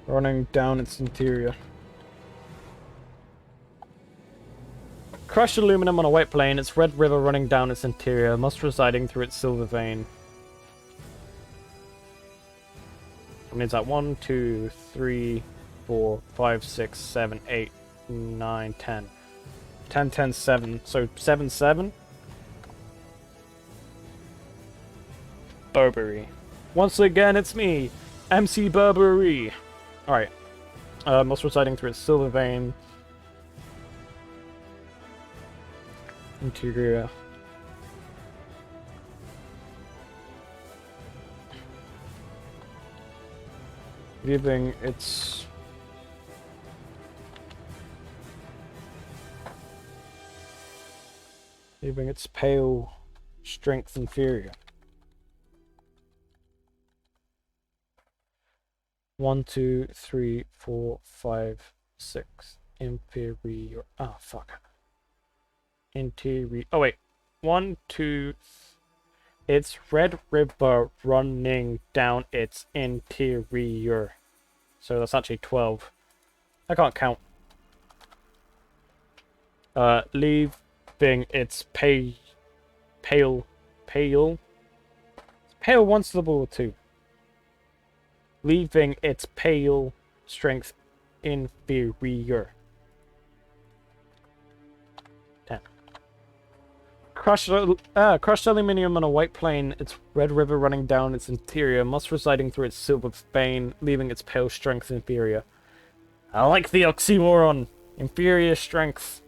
Running down its interior. Crushed aluminum on a white plane. It's Red River running down its interior, moss residing through its silver vein. It means that 1, 2, 3, 4, 5, 6, 7, 8, 9, 10. 10, 10, 7. So 7, 7. Burberry. Once again, it's me, MC Burberry. Alright. Moss residing through its silver vein. Interior. Leaving its pale strength inferior. 1, 2, 3, 4, 5, 6. Inferior. Ah, fuck. Interior. Oh, wait. 1, 2. It's Red River running down its interior. So that's actually 12. I can't count. Leaving its pale. Pale 1 syllable or 2. Leaving its pale strength inferior. 10. Crushed aluminium on a white plane. It's Red River running down its interior, moss residing through its silver vein, leaving its pale strength inferior. I like the oxymoron. Inferior strength.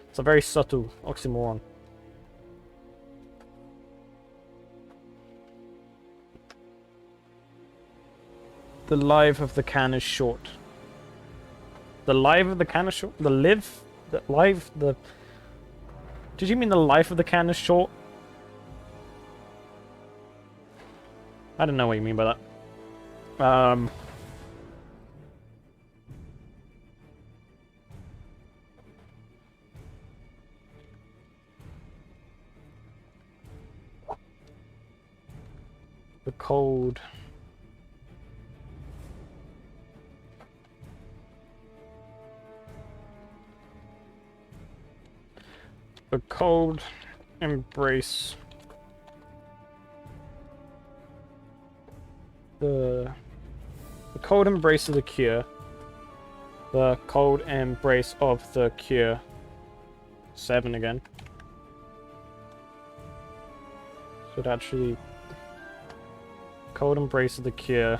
It's a very subtle oxymoron. The life of the can is short. The life of the can is short? The live? The life? The... Did you mean the life of the can is short? I don't know what you mean by that. The cold The cold embrace. The cold embrace of the cure. The cold embrace of the cure. 7 again. So it actually... Cold embrace of the cure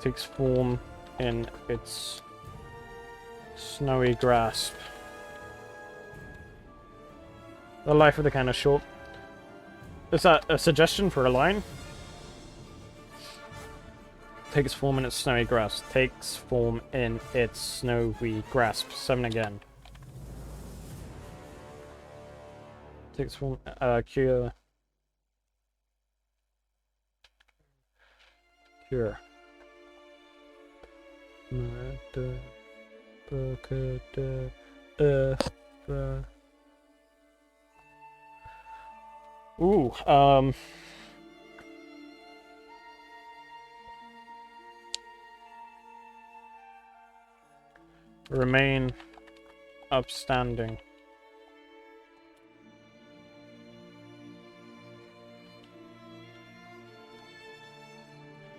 takes form in its snowy grasp. The life of the can is short. Is that a suggestion for a line? Takes form in its snowy grasp. Takes form in its snowy grasp. 7 again. Takes form... cure... Cure. Ooh, remain upstanding.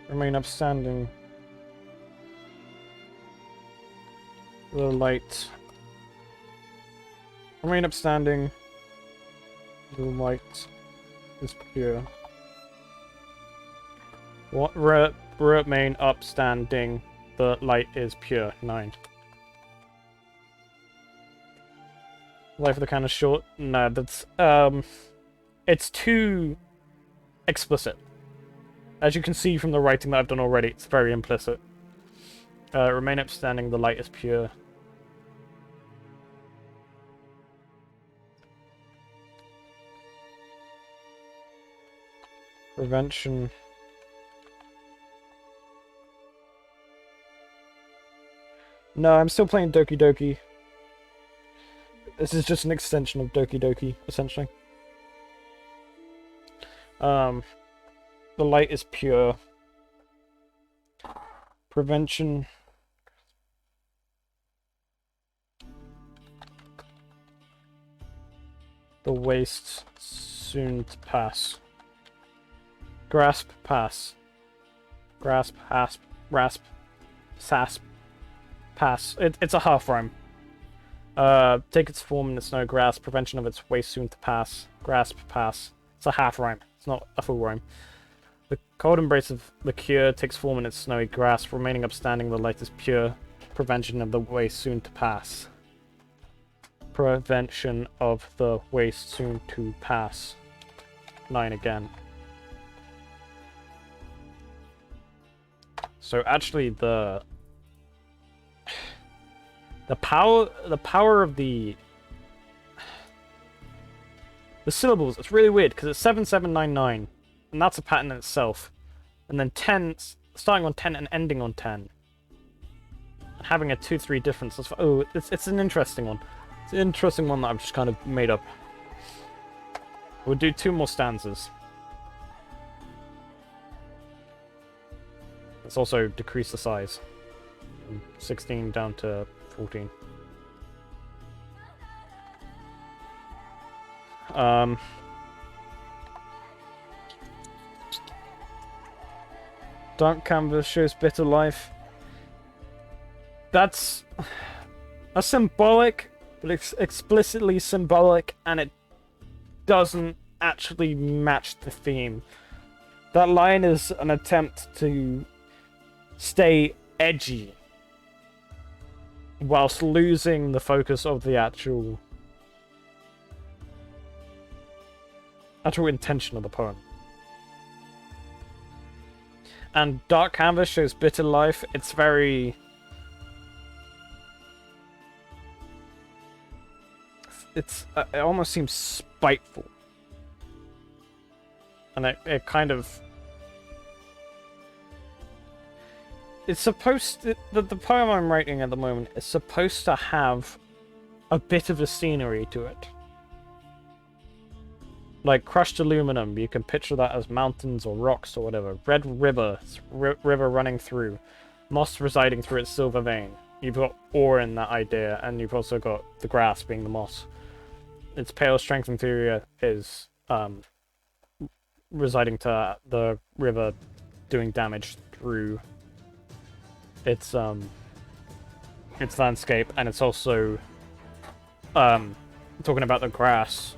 Remain upstanding. The light. Remain upstanding. The light is pure. What? Remain upstanding. The light is pure. 9. Life of the can is short. No, that's it's too explicit. As you can see from the writing that I've done already, it's very implicit. Remain upstanding. The light is pure. Prevention. No, I'm still playing Doki Doki. This is just an extension of Doki Doki, essentially. The light is pure. Prevention. The waste soon to pass. Grasp, pass. Grasp, hasp, rasp, sasp, pass. It's a half rhyme. Take its form in the snow, grasp, prevention of its waste soon to pass. Grasp, pass. It's a half rhyme. It's not a full rhyme. The cold embrace of the cure takes form in its snowy grasp, remaining upstanding, the light is pure. Prevention of the waste soon to pass. Prevention of the waste soon to pass. 9 again. So actually the power of the syllables, it's really weird because it's 7799 and that's a pattern in itself. And then 10 starting on 10 and ending on 10. And having a 2-3 difference. Oh, it's an interesting one. It's an interesting one that I've just kind of made up. We'll do 2 more stanzas. Let's also decrease the size. From 16 down to 14. Dark canvas shows bitter life. That's symbolic, but it's explicitly symbolic, and it doesn't actually match the theme. That line is an attempt to stay edgy whilst losing the focus of the actual intention of the poem. And Dark Canvas shows bitter life. It's very... it almost seems spiteful. And it kind of... It's supposed to... The poem I'm writing at the moment is supposed to have a bit of a scenery to it. Like crushed aluminum, you can picture that as mountains or rocks or whatever. Red river, river running through. Moss residing through its silver vein. you've got ore in that idea, and you've also got the grass being the moss. Its pale strength inferior is residing to the river, doing damage through its landscape, and it's also talking about the grass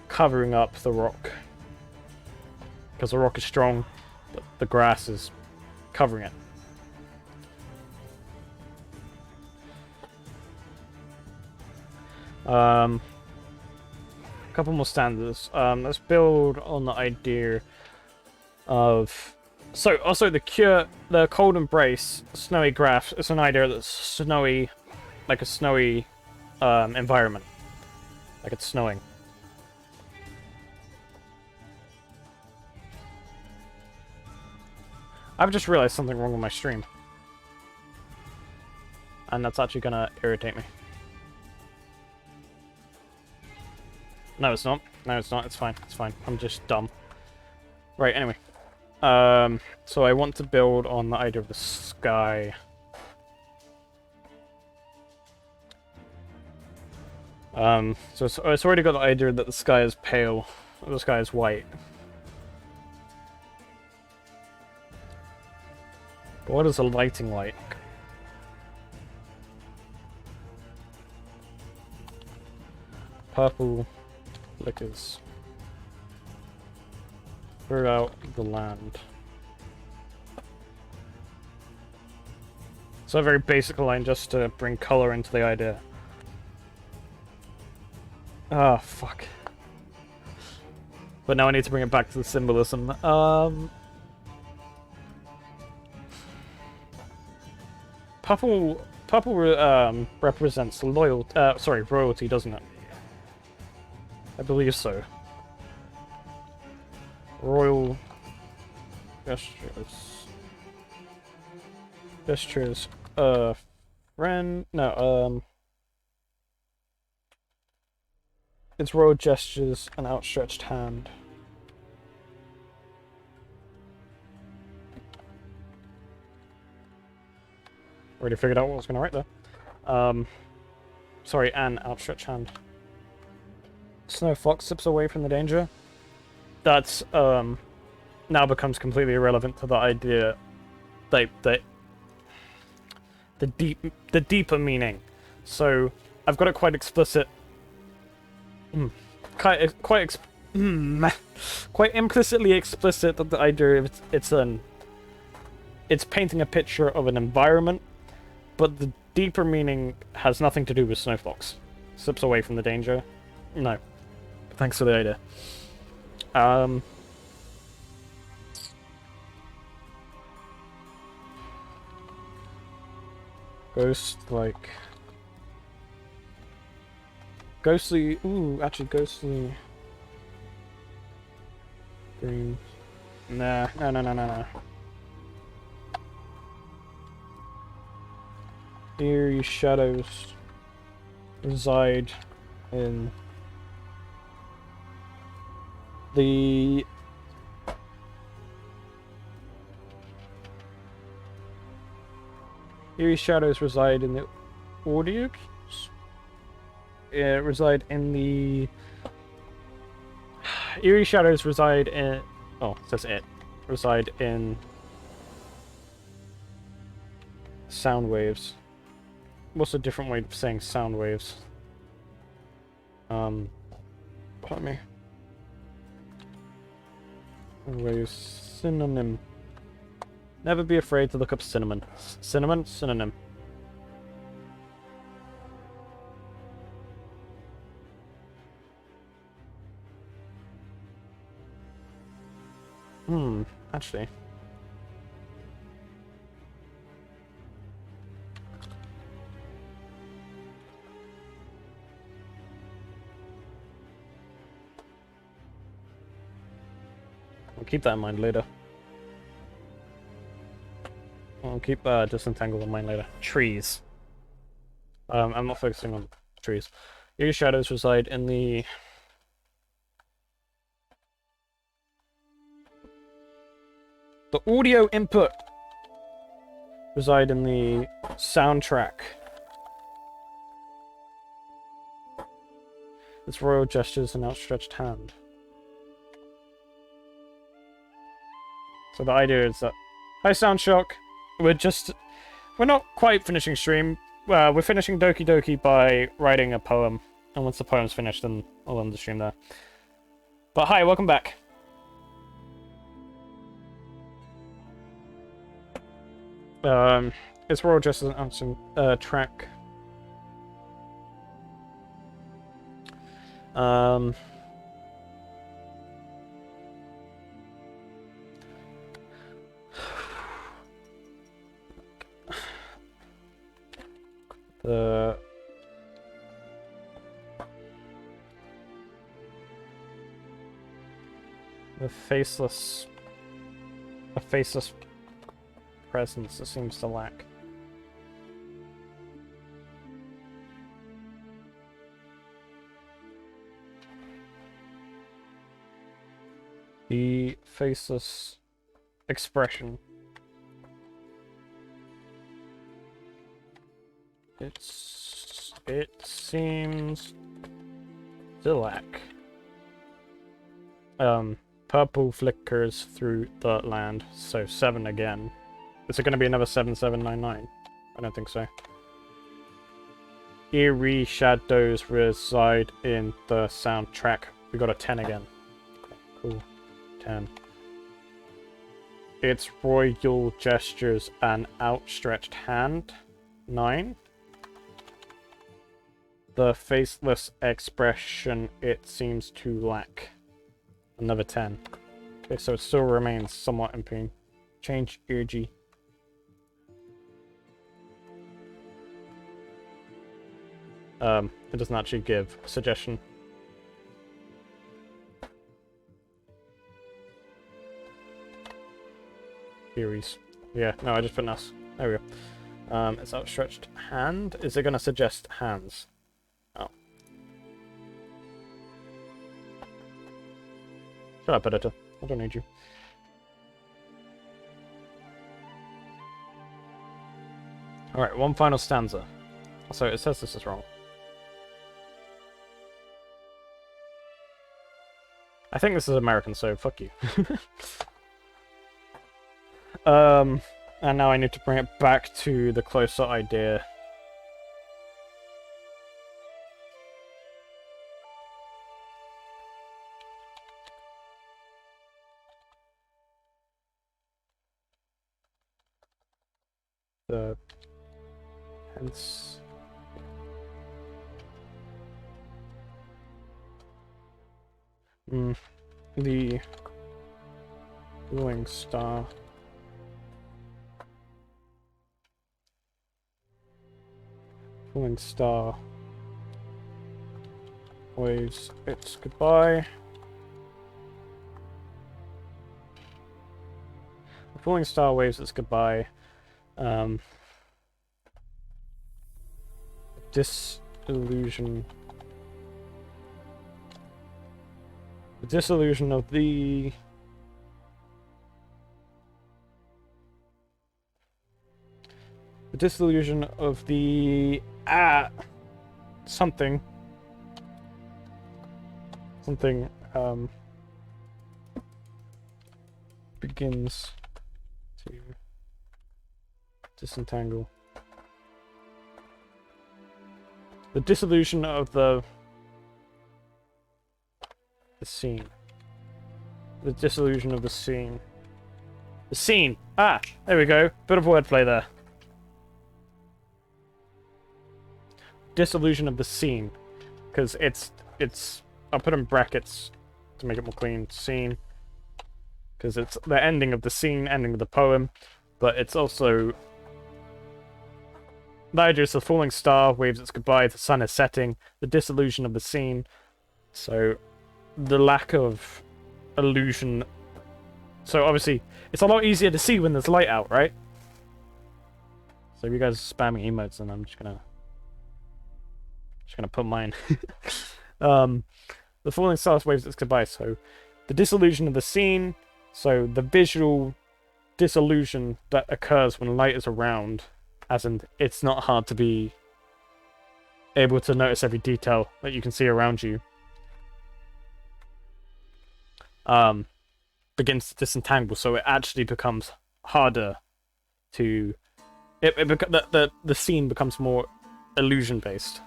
covering up the rock, because the rock is strong, but the grass is covering it. A couple more standards. Let's build on the idea of... So, also the cold embrace, snowy grass, it's an idea that's snowy, like a snowy environment. Like it's snowing. I've just realized something wrong with my stream. And that's actually gonna irritate me. No, it's not. No, it's not. It's fine. It's fine. I'm just dumb. Right, anyway. So I want to build on the idea of the sky. So it's already got the idea that the sky is pale, the sky is white. But what is the lighting like? Purple flickers throughout the land. So a very basic line just to bring color into the idea. Ah, fuck. But now I need to bring it back to the symbolism. Purple represents royalty, doesn't it? I believe so. Royal gestures. Gestures. Friend. No. It's royal gestures, an outstretched hand. Already figured out what I was going to write there. Sorry, an outstretched hand. Snow Fox sips away from the danger. That's now becomes completely irrelevant to the idea that the deeper meaning. So I've got it quite explicit. Quite implicitly explicit that the idea of it's painting a picture of an environment, but the deeper meaning has nothing to do with Snow Fox. Slips away from the danger. No. Thanks for the idea. Ghost-like. Ghostly. Ooh, actually, ghostly. Green. Nah, no. Eerie shadows reside in the eerie shadows reside in the audio. Reside in the eerie shadows reside in. Oh, it says it reside in sound waves. What's a different way of saying sound waves? Pardon me. Waves. Synonym. Never be afraid to look up cinnamon. Cinnamon? Synonym. Actually. I'll keep that in mind later. I'll keep disentangle in mind later. Trees. I'm not focusing on trees. Eerie shadows reside in the audio input. reside in the soundtrack. Its royal gestures and outstretched hand. So the idea is that... Hi, Soundshock. We're not quite finishing stream. We're finishing Doki Doki by writing a poem. And once the poem's finished, then I'll end the stream there. But hi, welcome back. It's royal gestures and outstretched track. The faceless presence that seems to lack. The faceless expression. It seems to lack. Purple flickers through the land, so 7 again. Is it going to be another 7799? I don't think so. Eerie shadows reside in the soundtrack. We got a 10 again. Okay, cool. 10. Its royal gestures and outstretched hand. 9. The faceless expression it seems to lack. Another 10. Okay, so it still remains somewhat impeding. Change Urgi. It doesn't actually give a suggestion. Theories. Yeah, no, I just put NAS. There we go. It's outstretched hand. Is it going to suggest hands? Oh. Shut up, editor. I don't need you. Alright, one final stanza. So it says this is wrong. I think this is American, so fuck you. And now I need to bring it back to the closer idea. Hence... the glowing star. Falling star waves its goodbye. The falling star waves its goodbye. Disillusion. The disillusion of the... The disillusion of the... Something. Something, begins to disentangle. The disillusion of the scene. The disillusion of the scene. The scene! Ah! There we go. Bit of wordplay there. Disillusion of the scene. Because it's... I'll put in brackets to make it more clean. Scene. Because it's the ending of the scene, ending of the poem. But it's also... The idea is the falling star waves its goodbye, the sun is setting, the disillusion of the scene. So... the lack of illusion. So obviously, it's a lot easier to see when there's light out, right? So if you guys are spamming emotes, then I'm just gonna put mine. The falling star waves its goodbye. So the disillusion of the scene. So the visual disillusion that occurs when light is around, as in it's not hard to be able to notice every detail that you can see around you, begins to disentangle, so it actually becomes harder to... the scene becomes more illusion-based.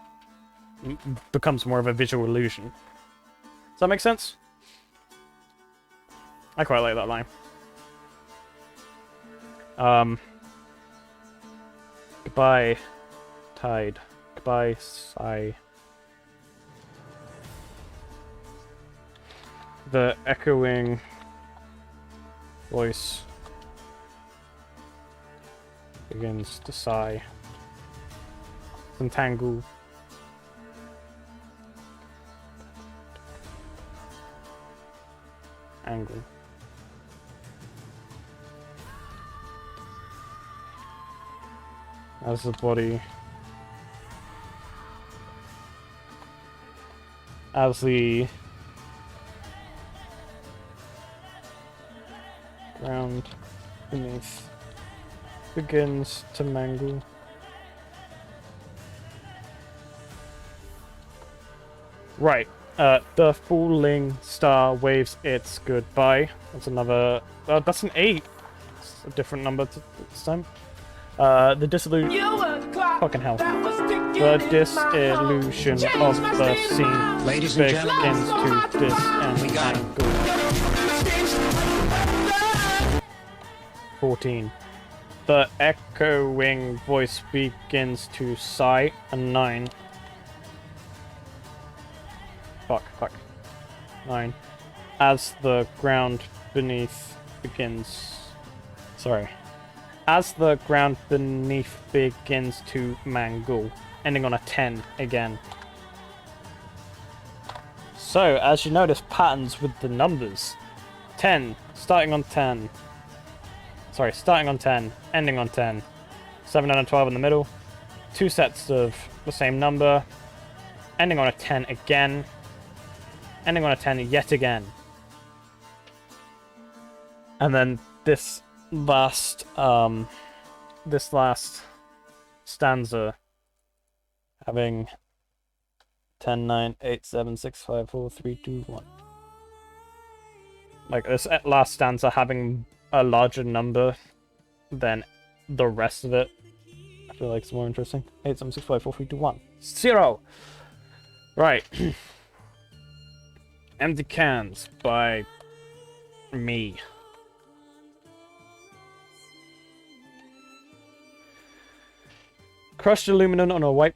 Becomes more of a visual illusion. Does that make sense? I quite like that line. Goodbye, tide. Goodbye, sigh. The echoing voice begins to sigh. Entangle. Angle. As the body, as the ground beneath begins to mangle. Right. The falling star waves its goodbye. That's another... that's an 8. It's a different number this time. The disillusion... Fucking hell. The disillusion of the scene Ladies and begins to disentangle. 14. The echoing voice begins to sigh. A 9. Fuck. 9. As the ground beneath begins... Sorry. As the ground beneath begins to mangle. Ending on a 10 again. So, as you notice patterns with the numbers. 10. Starting on 10. Sorry, starting on 10. Ending on 10. 7 and a 12 in the middle. 2 sets of the same number. Ending on a 10 again. Ending on a 10 yet again. And then this last stanza having 10, 9, 8, 7, 6, 5, 4, 3, 2, 1. Like this last stanza having a larger number than the rest of it. I feel like it's more interesting. 8, 7, 6, 5, 4, 3, 2, 1. 0! Right. Empty Cans by me. Crushed aluminum on a white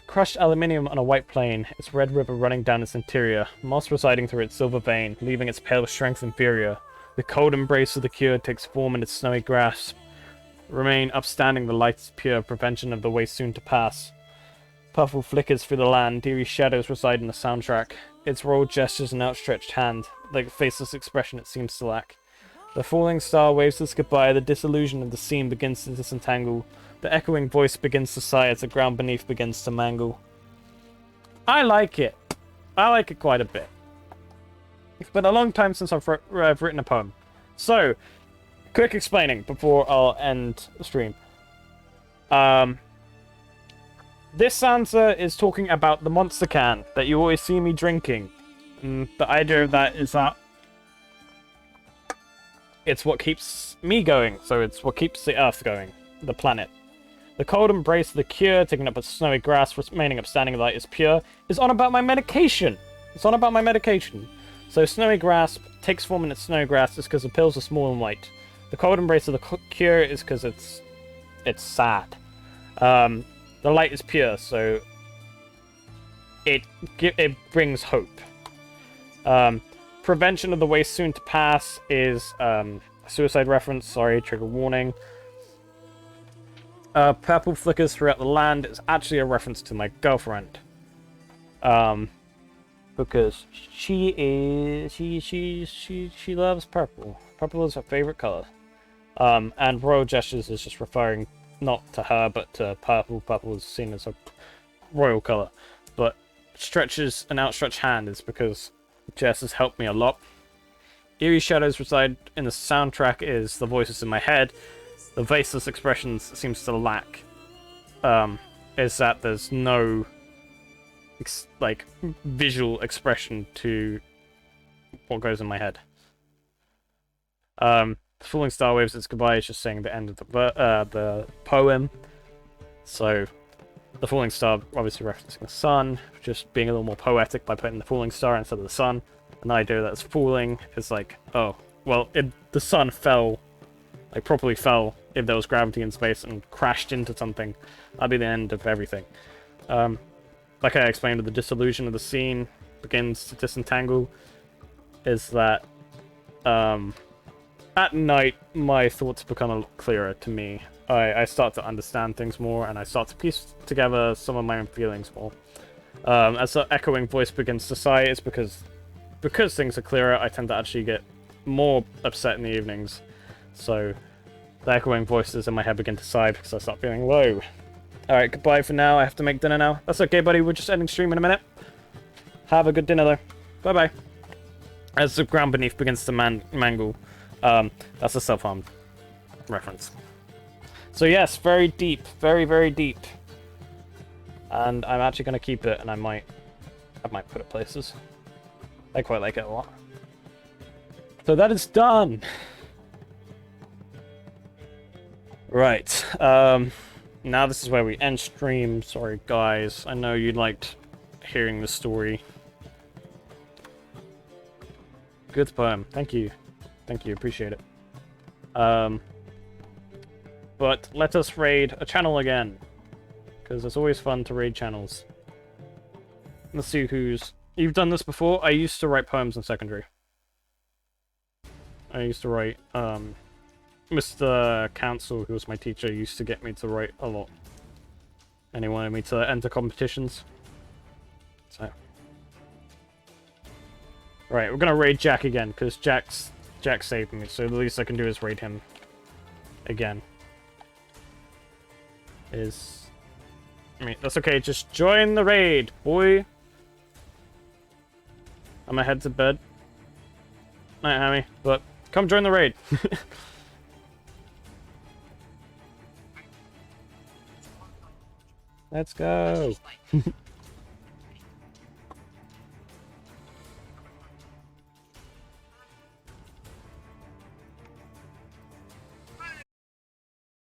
crushed aluminium on a white plane. Its red river running down its interior, moss residing through its silver vein, leaving its pale strength inferior. The cold embrace of the cure takes form in its snowy grasp. Remain upstanding, the light is pure, prevention of the way soon to pass. Puffle flickers through the land, eerie shadows reside in the soundtrack. Its royal gestures an outstretched hand, like a faceless expression it seems to lack. The falling star waves us goodbye, the disillusion of the scene begins to disentangle. The echoing voice begins to sigh as the ground beneath begins to mangle. I like it. I like it quite a bit. It's been a long time since I've written a poem. So, quick explaining before I'll end the stream. This stanza is talking about the monster can that you always see me drinking. And the idea of that is that it's what keeps me going, so it's what keeps the Earth going, the planet. The cold embrace of the cure, taking up a snowy grass, remaining upstanding light is pure, is on about my medication. It's on about my medication. So snowy grass takes form in its snowy grass is because the pills are small and white. The cold embrace of the cure is because it's sad. The light is pure, so it brings hope. Prevention of the way soon to pass is a suicide reference. Sorry, trigger warning. Purple flickers throughout the land is actually a reference to my girlfriend. Because she loves purple. Purple is her favorite color. And royal gestures is just referring not to her, but to purple. Purple is seen as a royal color. But stretches an outstretched hand is because Jess has helped me a lot. Eerie shadows reside in the soundtrack is the voices in my head. The faceless expressions seems to lack. Is that there's no like visual expression to what goes in my head. Falling star waves its goodbye is just saying the end of the poem. So the falling star obviously referencing the sun, just being a little more poetic by putting the falling star instead of the sun. And the idea that it's falling is like, oh, well, the sun fell, like properly fell if there was gravity in space and crashed into something. That'd be the end of everything. Like I explained, the disillusion of the scene begins to disentangle. Is that at night my thoughts become a lot clearer to me. I start to understand things more, and I start to piece together some of my own feelings more. As the echoing voice begins to sigh, it's because things are clearer, I tend to actually get more upset in the evenings. So the echoing voices in my head begin to sigh because I start feeling low. Alright, goodbye for now. I have to make dinner now. That's okay, buddy. We're just ending stream in a minute. Have a good dinner, though. Bye-bye. As the ground beneath begins to mangle. That's a self-harm reference. So yes, very deep. Very, very deep. And I'm actually going to keep it, and I might put it places. I quite like it a lot. So that is done. Right. Now this is where we end stream. Sorry, guys. I know you liked hearing the story. Good poem. Thank you. Thank you. Appreciate it. But let us raid a channel again. Because it's always fun to raid channels. Let's see who's... You've done this before? I used to write poems in secondary. I used to write, Mr. Council, who was my teacher, used to get me to write a lot. And he wanted me to enter competitions. So. Right, we're gonna raid Jack again, because Jack saved me, so the least I can do is raid him again. I mean, that's okay, just join the raid, boy! I'm gonna head to bed. Night, Hammy, but come join the raid. Let's go.